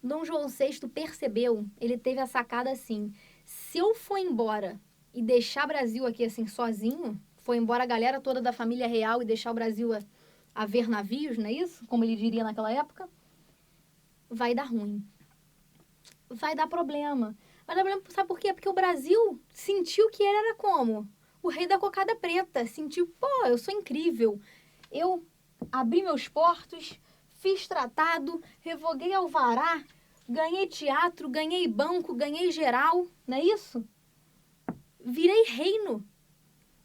S1: Dom João VI percebeu, ele teve a sacada assim, se eu for embora e deixar o Brasil aqui assim sozinho, for embora a galera toda da família real e deixar o Brasil a ver navios, não é isso? Como ele diria naquela época, vai dar ruim. Vai dar problema. Vai dar problema, sabe por quê? Porque o Brasil sentiu que ele era como? O rei da cocada preta. Sentiu, pô, eu sou incrível. Eu abri meus portos, fiz tratado, revoguei alvará, ganhei teatro, ganhei banco, ganhei geral, não é isso? Virei reino.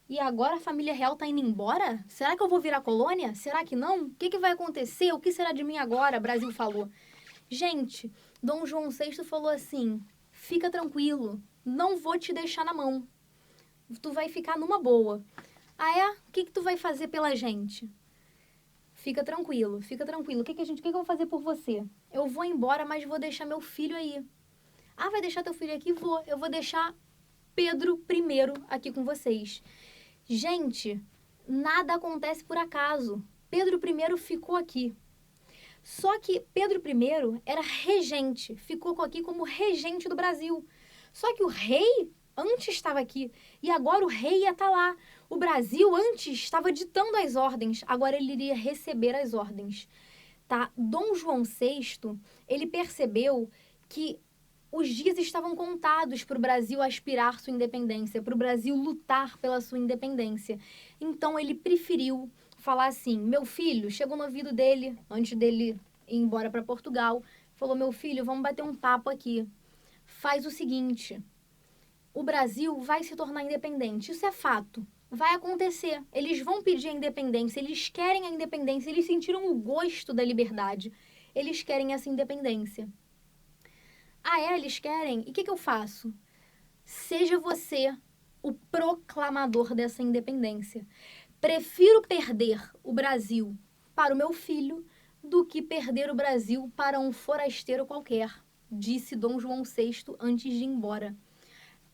S1: E agora a família real tá indo embora? Será que eu vou virar colônia? Será que não? O que vai acontecer? O que será de mim agora? Brasil falou. Gente, Dom João VI falou assim, fica tranquilo, não vou te deixar na mão. Tu vai ficar numa boa. Ah, é? O que tu vai fazer pela gente? Fica tranquilo, fica tranquilo. O que eu vou fazer por você? Eu vou embora, mas vou deixar meu filho aí. Ah, vai deixar teu filho aqui? Vou. Eu vou deixar Pedro I aqui com vocês. Gente, nada acontece por acaso. Pedro I ficou aqui. Só que Pedro I era regente, ficou aqui como regente do Brasil. Só que o rei antes estava aqui e agora o rei ia estar lá. O Brasil antes estava ditando as ordens, agora ele iria receber as ordens. Tá? Dom João VI, ele percebeu que os dias estavam contados para o Brasil aspirar sua independência, para o Brasil lutar pela sua independência. Então ele preferiu falar assim, meu filho, chegou no ouvido dele, antes dele ir embora para Portugal, falou, meu filho, vamos bater um papo aqui. Faz o seguinte, o Brasil vai se tornar independente, isso é fato, vai acontecer. Eles vão pedir a independência, eles querem a independência, eles sentiram o gosto da liberdade, eles querem essa independência. Ah, é? Eles querem? E o que eu faço? Seja você o proclamador dessa independência. Prefiro perder o Brasil para o meu filho do que perder o Brasil para um forasteiro qualquer, disse Dom João VI antes de ir embora.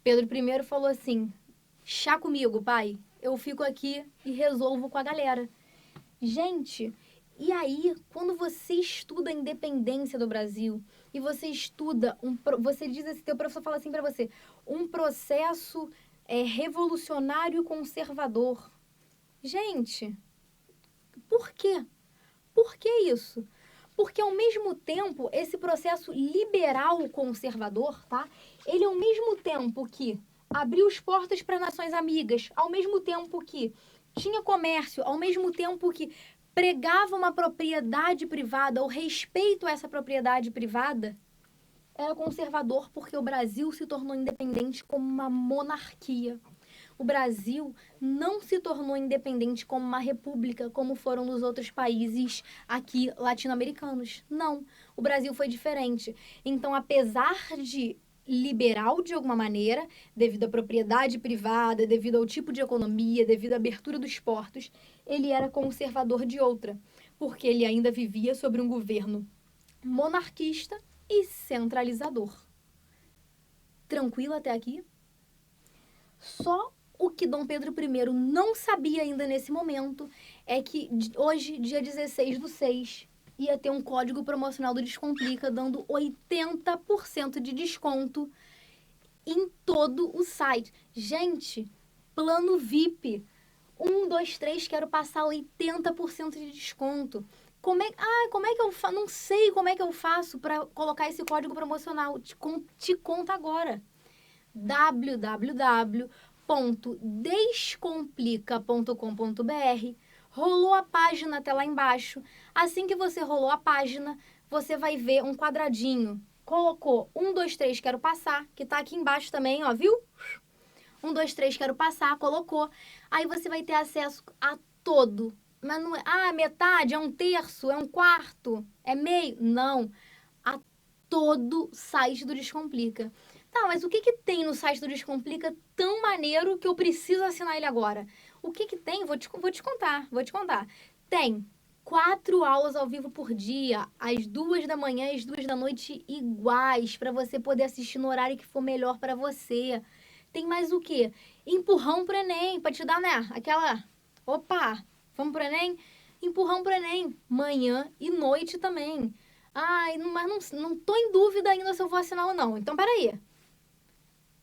S1: Pedro I falou assim, chá comigo, pai, eu fico aqui e resolvo com a galera. Gente, e aí, quando você estuda a independência do Brasil e você estuda, você diz assim, teu professor fala assim para você, um processo revolucionário conservador. Gente, por quê? Por que isso? Porque, ao mesmo tempo, esse processo liberal conservador, tá? Ele, ao mesmo tempo que abriu as portas para nações amigas, ao mesmo tempo que tinha comércio, ao mesmo tempo que pregava uma propriedade privada, o respeito a essa propriedade privada, era conservador porque o Brasil se tornou independente como uma monarquia. O Brasil não se tornou independente como uma república, como foram nos outros países aqui latino-americanos. Não, o Brasil foi diferente. Então, apesar de liberal de alguma maneira, devido à propriedade privada, devido ao tipo de economia, devido à abertura dos portos, ele era conservador de outra, porque ele ainda vivia sobre um governo monarquista e centralizador. Tranquilo até aqui? Só o que Dom Pedro I não sabia ainda nesse momento é que hoje, dia 16/6, ia ter um código promocional do Descomplica dando 80% de desconto em todo o site. Gente, plano VIP. 1, 2, 3, quero passar 80% de desconto. Como é que eu faço? Não sei como é que eu faço para colocar esse código promocional. Te conta agora. www.descomplica.com.br. Rolou a página até lá embaixo. Assim que você rolou a página, você vai ver um quadradinho. Colocou 1, 2, 3, quero passar, que tá aqui embaixo também, ó, viu? 1, 2, 3, quero passar, colocou. Aí você vai ter acesso a todo. Mas não é, metade, é 1/3, é 1/4, é meio. Não. A todo site do Descomplica. Tá, mas o que tem no site do Descomplica tão maneiro que eu preciso assinar ele agora? O que tem? Vou te contar. Tem 4 aulas ao vivo por dia, às 2 da manhã e às 2 da noite iguais, para você poder assistir no horário que for melhor para você. Tem mais o quê? Empurrão pro Enem, para te dar, né, aquela... Opa, vamos pro Enem? Empurrão pro Enem, manhã e noite também. Mas não tô em dúvida ainda se eu vou assinar ou não. Então, peraí.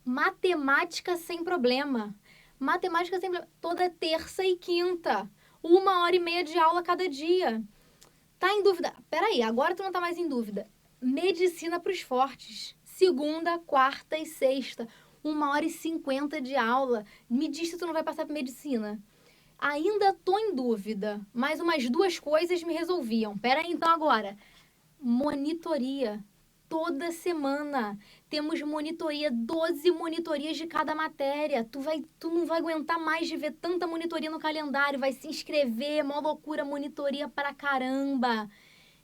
S1: Matemática sem problema. Matemática sem problema. Toda terça e quinta. 1h30 de aula cada dia. Tá em dúvida? Peraí, agora tu não tá mais em dúvida. Medicina pros fortes. Segunda, quarta e sexta. 1h50 de aula. Me diz se tu não vai passar por medicina. Ainda tô em dúvida. Mais umas 2 coisas me resolviam. Peraí, então agora. Monitoria. Toda semana temos monitoria, 12 monitorias de cada matéria. Tu não vai aguentar mais de ver tanta monitoria no calendário, vai se inscrever, mó loucura, monitoria pra caramba.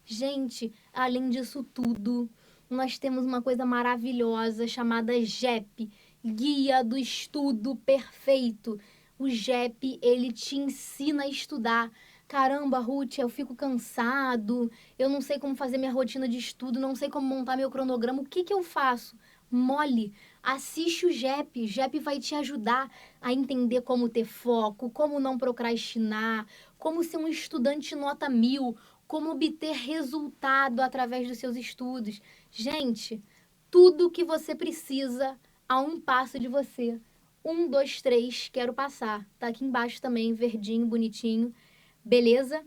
S1: Gente, além disso tudo, nós temos uma coisa maravilhosa chamada GEP, Guia do Estudo Perfeito. O GEP, ele te ensina a estudar. Caramba, Ruth, eu fico cansado, eu não sei como fazer minha rotina de estudo, não sei como montar meu cronograma, o que eu faço? Mole, assiste o GEP. O GEP vai te ajudar a entender como ter foco, como não procrastinar, como ser um estudante nota 1000, como obter resultado através dos seus estudos. Gente, tudo que você precisa a um passo de você. 1, 2, 3, quero passar. Tá aqui embaixo também, verdinho, bonitinho. Beleza?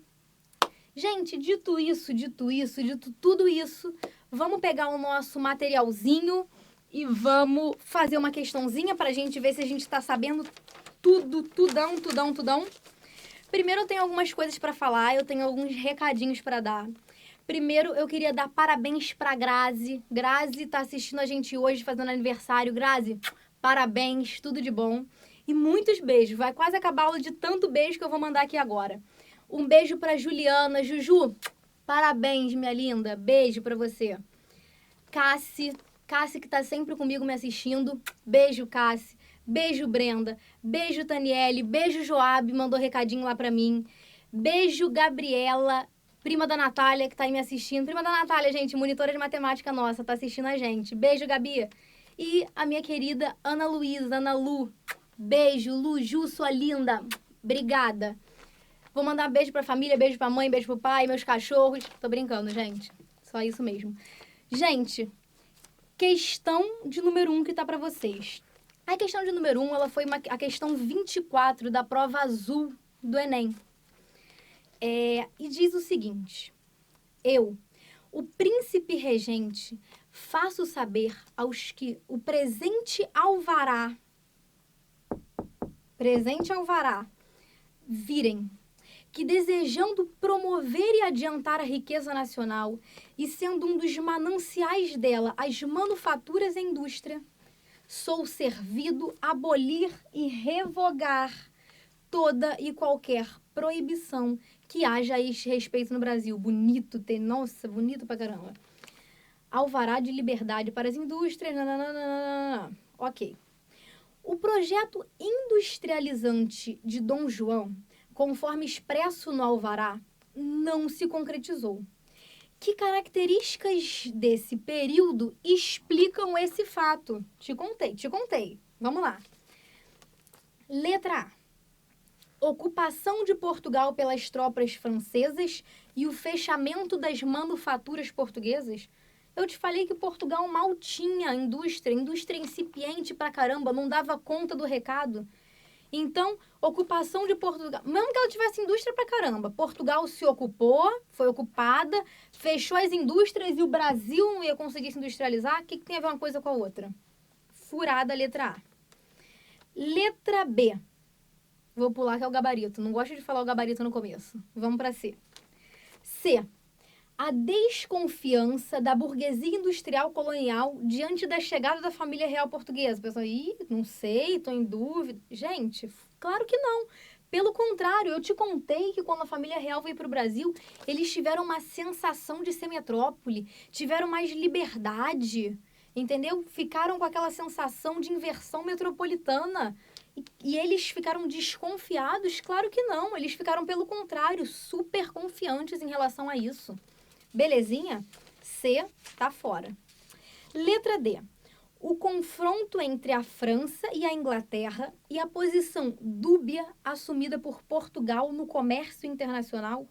S1: Gente, dito tudo isso, vamos pegar o nosso materialzinho e vamos fazer uma questãozinha pra gente ver se a gente tá sabendo tudão. Primeiro eu tenho algumas coisas pra falar, eu tenho alguns recadinhos pra dar. Primeiro, eu queria dar parabéns pra Grazi. Grazi tá assistindo a gente hoje, fazendo aniversário. Grazi, parabéns, tudo de bom. E muitos beijos. Vai quase acabar a aula de tanto beijo que eu vou mandar aqui agora. Um beijo pra Juliana. Juju, parabéns, minha linda. Beijo pra você. Cassi que tá sempre comigo me assistindo. Beijo, Cassi. Beijo, Brenda. Beijo, Taniele. Beijo, Joab, mandou recadinho lá pra mim. Beijo, Gabriela, prima da Natália, que tá aí me assistindo. Prima da Natália, gente, monitora de matemática nossa, tá assistindo a gente. Beijo, Gabi. E a minha querida Ana Luísa, Ana Lu. Beijo, Lu, Ju, sua linda. Obrigada. Vou mandar beijo pra família, beijo pra mãe, beijo pro pai, meus cachorros. Tô brincando, gente. Só isso mesmo. Gente, questão de número 1 que tá pra vocês. A questão de número 1, ela foi a questão 24 da prova azul do Enem. E diz o seguinte: eu, o príncipe regente, faço saber aos que o presente alvará virem, que desejando promover e adiantar a riqueza nacional e sendo um dos mananciais dela as manufaturas e a indústria, sou servido abolir e revogar toda e qualquer proibição que haja a este respeito no Brasil. Nossa, bonito pra caramba. Alvará de liberdade para as indústrias, nananana. Ok. O projeto industrializante de Dom João, conforme expresso no alvará, não se concretizou. Que características desse período explicam esse fato? Te contei. Vamos lá. Letra A. Ocupação de Portugal pelas tropas francesas e o fechamento das manufaturas portuguesas. Eu te falei que Portugal mal tinha indústria incipiente pra caramba, não dava conta do recado. Então, ocupação de Portugal, mesmo que ela tivesse indústria pra caramba, Portugal se ocupou, foi ocupada, fechou as indústrias e o Brasil não ia conseguir se industrializar. O que tem a ver uma coisa com a outra? Furada a letra A. Letra B. Vou pular que é o gabarito. Não gosto de falar o gabarito no começo. Vamos para C. C. A desconfiança da burguesia industrial colonial diante da chegada da família real portuguesa. Pessoal, não sei, estou em dúvida. Gente, claro que não. Pelo contrário, eu te contei que quando a família real veio para o Brasil, eles tiveram uma sensação de ser metrópole, tiveram mais liberdade, entendeu? Ficaram com aquela sensação de inversão metropolitana. E eles ficaram desconfiados? Claro que não. Eles ficaram, pelo contrário, super confiantes em relação a isso. Belezinha? C, tá fora. Letra D. O confronto entre a França e a Inglaterra e a posição dúbia assumida por Portugal no comércio internacional.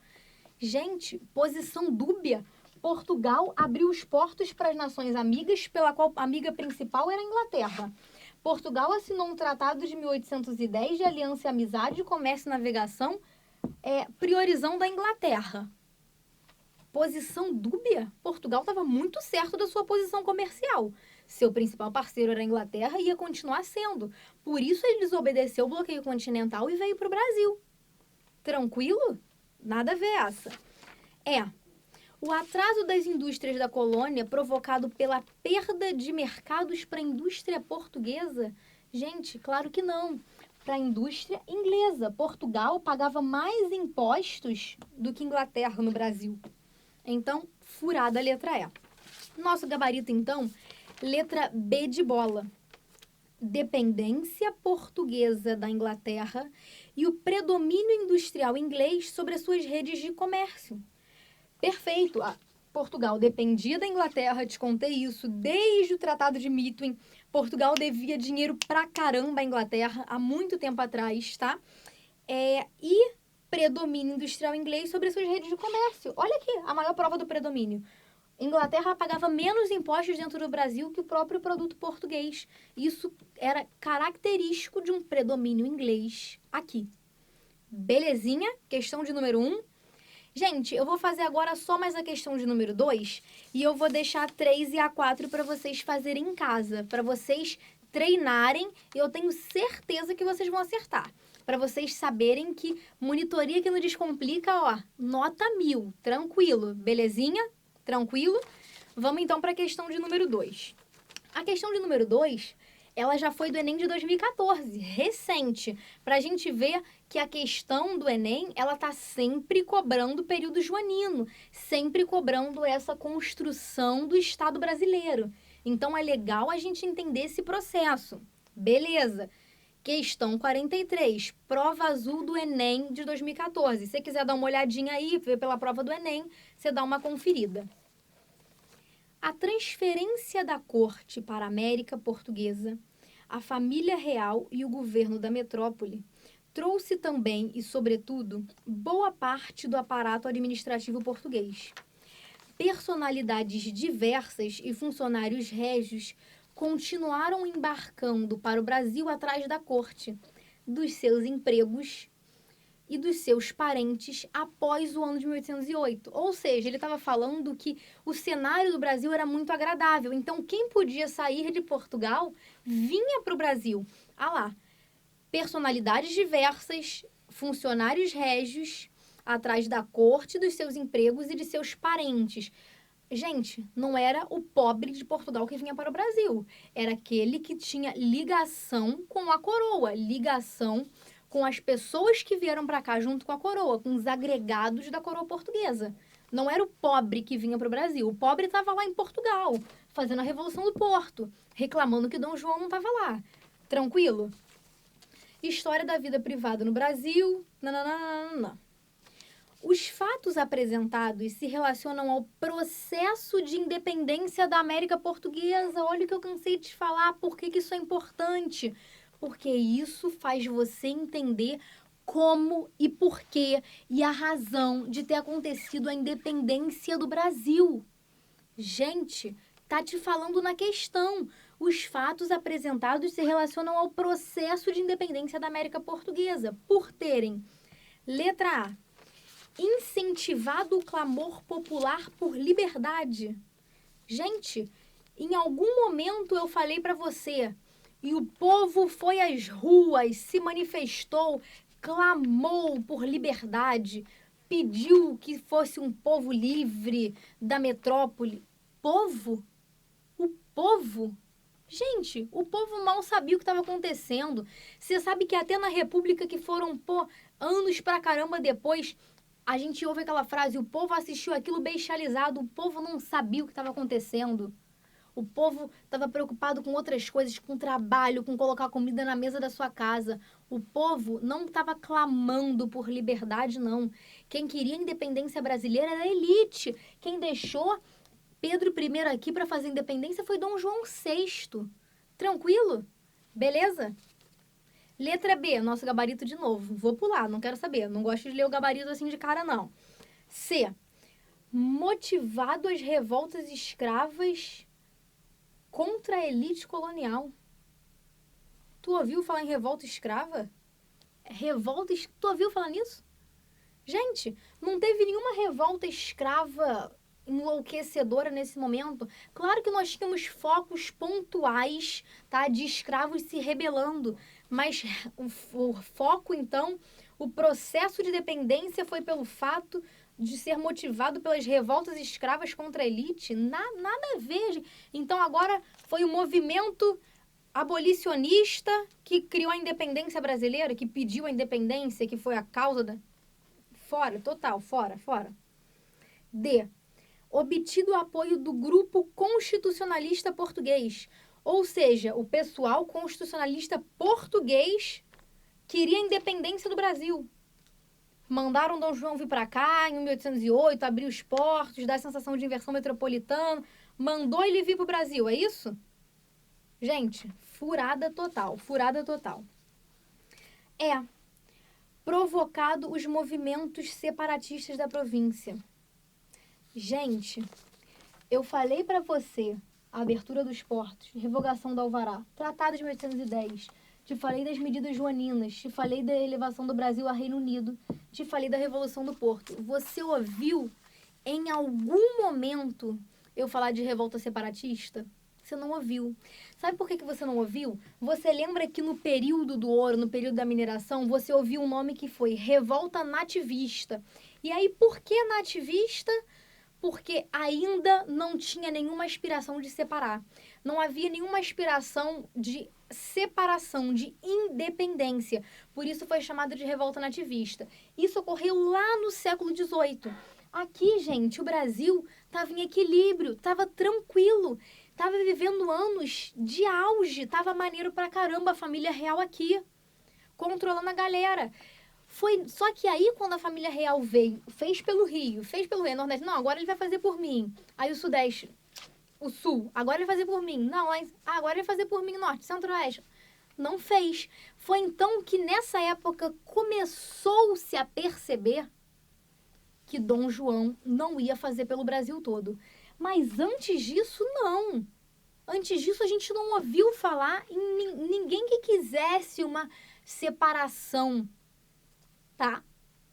S1: Gente, posição dúbia. Portugal abriu os portos para as nações amigas, pela qual a amiga principal era a Inglaterra. Portugal assinou um tratado de 1810 de aliança e amizade, comércio e navegação, priorizando a Inglaterra. Posição dúbia? Portugal estava muito certo da sua posição comercial. Seu principal parceiro era a Inglaterra e ia continuar sendo. Por isso ele desobedeceu o bloqueio continental e veio para o Brasil. Tranquilo? Nada a ver essa. O atraso das indústrias da colônia provocado pela perda de mercados para a indústria portuguesa? Gente, claro que não. Para a indústria inglesa. Portugal pagava mais impostos do que Inglaterra no Brasil. Então, furada a letra E. Nosso gabarito, então, letra B de bola. Dependência portuguesa da Inglaterra e o predomínio industrial inglês sobre as suas redes de comércio. Perfeito. Portugal dependia da Inglaterra, te contei isso desde o Tratado de Methuen. Portugal devia dinheiro pra caramba à Inglaterra há muito tempo atrás, tá? E predomínio industrial inglês sobre as suas redes de comércio. Olha aqui, a maior prova do predomínio. Inglaterra pagava menos impostos dentro do Brasil que o próprio produto português. Isso era característico de um predomínio inglês aqui. Belezinha? Questão de número 1. Gente, eu vou fazer agora só mais a questão de número 2 e eu vou deixar a 3 e a 4 para vocês fazerem em casa, para vocês treinarem e eu tenho certeza que vocês vão acertar. Para vocês saberem que monitoria que não descomplica, nota 1000, tranquilo, belezinha? Tranquilo? Vamos então para a questão de número 2. A questão de número 2, ela já foi do Enem de 2014, recente, para a gente ver que a questão do Enem, ela tá sempre cobrando o período joanino, sempre cobrando essa construção do Estado brasileiro. Então, é legal a gente entender esse processo. Beleza. Questão 43, prova azul do Enem de 2014. Se você quiser dar uma olhadinha aí, ver pela prova do Enem, você dá uma conferida. A transferência da corte para a América Portuguesa, a família real e o governo da metrópole trouxe também e, sobretudo, boa parte do aparato administrativo português. Personalidades diversas e funcionários régios continuaram embarcando para o Brasil atrás da corte, dos seus empregos e dos seus parentes após o ano de 1808. Ou seja, ele estava falando que o cenário do Brasil era muito agradável. Então, quem podia sair de Portugal vinha para o Brasil. Personalidades diversas, funcionários régios, atrás da corte, dos seus empregos e de seus parentes. Gente, não era o pobre de Portugal que vinha para o Brasil. Era aquele que tinha ligação com a coroa, ligação com as pessoas que vieram para cá junto com a coroa, com os agregados da coroa portuguesa. Não era o pobre que vinha para o Brasil. O pobre estava lá em Portugal, fazendo a Revolução do Porto, reclamando que Dom João não estava lá. Tranquilo? História da vida privada no Brasil. Os fatos apresentados se relacionam ao processo de independência da América Portuguesa. Olha o que eu cansei de te falar. Por que isso é importante? Porque isso faz você entender como e porquê e a razão de ter acontecido a independência do Brasil. Gente, tá te falando na questão. Os fatos apresentados se relacionam ao processo de independência da América Portuguesa por terem, letra A, incentivado o clamor popular por liberdade. Gente, em algum momento eu falei para você, e o povo foi às ruas, se manifestou, clamou por liberdade, pediu que fosse um povo livre da metrópole. Povo? O povo? Gente, o povo mal sabia o que estava acontecendo. Você sabe que até na República, que foram anos pra caramba depois, a gente ouve aquela frase, o povo assistiu aquilo bestializado, o povo não sabia o que estava acontecendo. O povo estava preocupado com outras coisas, com trabalho, com colocar comida na mesa da sua casa. O povo não estava clamando por liberdade, não. Quem queria a independência brasileira era a elite. Quem deixou Pedro I aqui para fazer independência foi Dom João VI. Tranquilo? Beleza? Letra B, nosso gabarito de novo. Vou pular, não quero saber. Não gosto de ler o gabarito assim de cara, não. C. Motivado às revoltas escravas contra a elite colonial. Tu ouviu falar em revolta escrava? Tu ouviu falar nisso? Gente, não teve nenhuma revolta escrava enlouquecedora nesse momento. Claro que nós tínhamos focos pontuais, tá, de escravos se rebelando, mas o foco, então, o processo de dependência foi pelo fato de ser motivado pelas revoltas escravas contra a elite? Nada a ver, gente. Então, agora foi o movimento abolicionista que criou a independência brasileira, que pediu a independência, que foi a causa da... Fora, total, fora. D. Obtido o apoio do grupo constitucionalista português. Ou seja, o pessoal constitucionalista português queria a independência do Brasil. Mandaram Dom João vir para cá em 1808, abrir os portos, dar a sensação de inversão metropolitana, mandou ele vir para o Brasil, é isso? Gente, furada total. É provocado os movimentos separatistas da província. Gente, eu falei para você a abertura dos portos, revogação do alvará, Tratado de 1810, te falei das medidas joaninas, te falei da elevação do Brasil a Reino Unido, te falei da Revolução do Porto. Você ouviu em algum momento eu falar de revolta separatista? Você não ouviu. Sabe por que você não ouviu? Você lembra que no período do ouro, no período da mineração, você ouviu um nome que foi revolta nativista. E aí, por que nativista? Porque ainda não tinha nenhuma aspiração de separar. Não havia nenhuma aspiração de separação, de independência. Por isso foi chamada de revolta nativista. Isso ocorreu lá no século XVIII. Aqui, gente, o Brasil estava em equilíbrio, estava tranquilo, estava vivendo anos de auge, estava maneiro pra caramba a família real aqui, controlando a galera. Só que aí, quando a família real veio, fez pelo Rio, Nordeste, não, agora ele vai fazer por mim. Aí o Sudeste, o Sul, agora ele vai fazer por mim. Não, agora ele vai fazer por mim, Norte, Centro-Oeste. Não fez. Foi então que nessa época começou-se a perceber que Dom João não ia fazer pelo Brasil todo. Mas antes disso, não. Antes disso, a gente não ouviu falar em ninguém que quisesse uma separação, tá?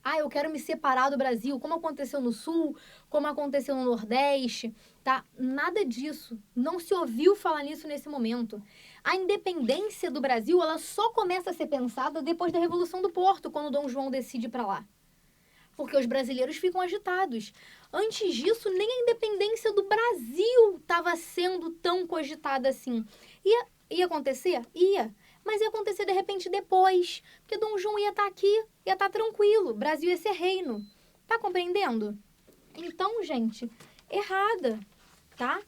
S1: Ah, eu quero me separar do Brasil, como aconteceu no Sul, como aconteceu no Nordeste, tá? Nada disso. Não se ouviu falar nisso nesse momento. A independência do Brasil, ela só começa a ser pensada depois da Revolução do Porto, quando Dom João decide ir para lá. Porque os brasileiros ficam agitados. Antes disso, nem a independência do Brasil estava sendo tão cogitada assim. Ia acontecer? Ia. Mas ia acontecer, de repente, depois. Porque Dom João ia estar aqui, ia estar tranquilo. O Brasil ia ser reino. Tá compreendendo? Então, gente, errada, tá?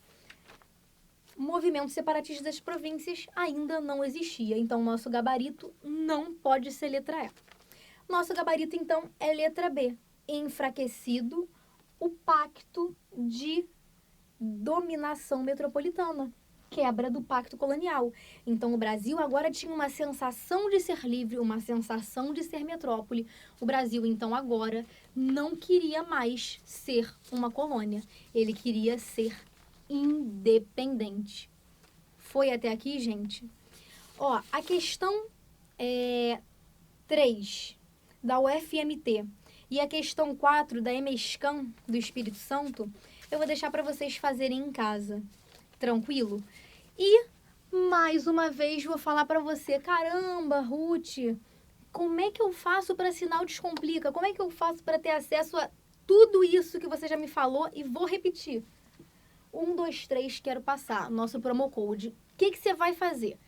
S1: O movimento separatista das províncias ainda não existia. Então, nosso gabarito não pode ser letra E. Nosso gabarito, então, é letra B. enfraquecido o pacto de dominação metropolitana, quebra do pacto colonial. Então, o Brasil agora tinha uma sensação de ser livre, uma sensação de ser metrópole. O Brasil, então, agora não queria mais ser uma colônia. Ele queria ser independente. Foi até aqui, gente? Ó, a questão 3 da UFMT e a questão 4 da EMESCAM do Espírito Santo, eu vou deixar para vocês fazerem em casa. Tranquilo? E, mais uma vez, vou falar para você, caramba, Ruth, como é que eu faço para assinar o Descomplica? Como é que eu faço para ter acesso a tudo isso que você já me falou? E vou repetir. 1, 2, 3, quero passar. Nosso promo code. O que você vai fazer?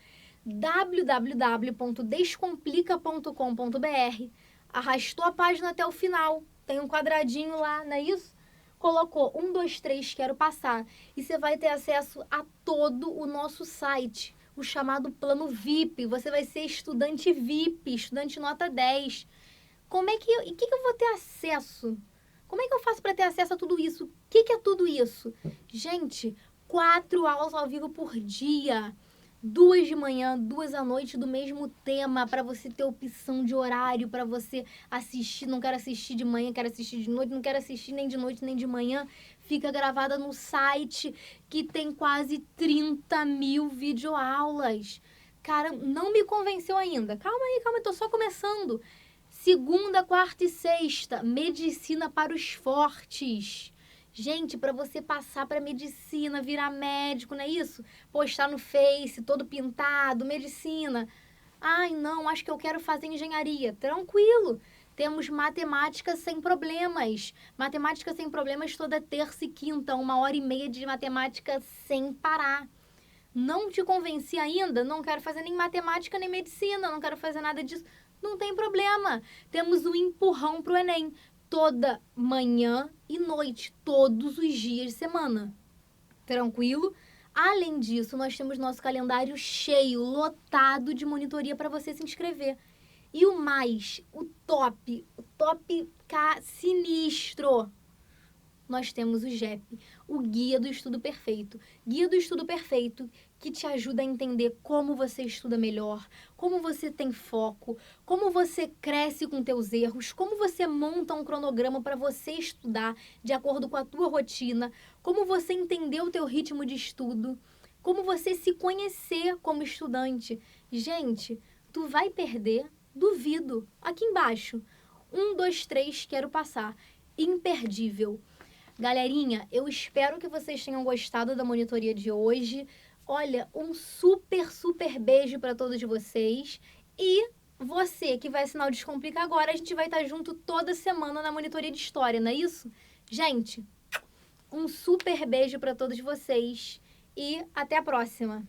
S1: www.descomplica.com.br. Arrastou a página até o final. Tem um quadradinho lá, não é isso? Colocou 1, 2, 3, quero passar. E você vai ter acesso a todo o nosso site, o chamado plano VIP. Você vai ser estudante VIP, estudante nota 10. Como é que eu vou ter acesso? Como é que eu faço para ter acesso a tudo isso? O que é tudo isso? Gente, 4 aulas ao vivo por dia. 2 de manhã, 2 à noite do mesmo tema, para você ter opção de horário, para você assistir. Não quero assistir de manhã, quero assistir de noite, não quero assistir nem de noite nem de manhã. Fica gravada no site que tem quase 30 mil videoaulas. Cara, não me convenceu ainda. Calma aí, eu tô só começando. Segunda, quarta e sexta, medicina para os fortes. Gente, para você passar para medicina, virar médico, não é isso? Postar no Face, todo pintado, medicina. Ai, não, acho que eu quero fazer engenharia. Tranquilo. Temos matemática sem problemas. Matemática sem problemas toda terça e quinta, 1h30 de matemática sem parar. Não te convenci ainda? Não quero fazer nem matemática nem medicina, não quero fazer nada disso. Não tem problema. Temos um empurrão pro Enem. Toda manhã e noite, todos os dias de semana. Tranquilo? Além disso, nós temos nosso calendário cheio, lotado de monitoria para você se inscrever. E o mais, o top sinistro. Nós temos o GEP, o Guia do Estudo Perfeito. Guia do Estudo Perfeito que te ajuda a entender como você estuda melhor, como você tem foco, como você cresce com teus erros, como você monta um cronograma para você estudar de acordo com a tua rotina, como você entender o teu ritmo de estudo, como você se conhecer como estudante. Gente, tu vai perder? Duvido. Aqui embaixo. 1, 2, 3, quero passar. Imperdível. Galerinha, eu espero que vocês tenham gostado da monitoria de hoje. Olha, um super beijo para todos vocês. E você que vai assinar o Descomplica agora, a gente vai estar junto toda semana na monitoria de história, não é isso? Gente, um super beijo para todos vocês e até a próxima.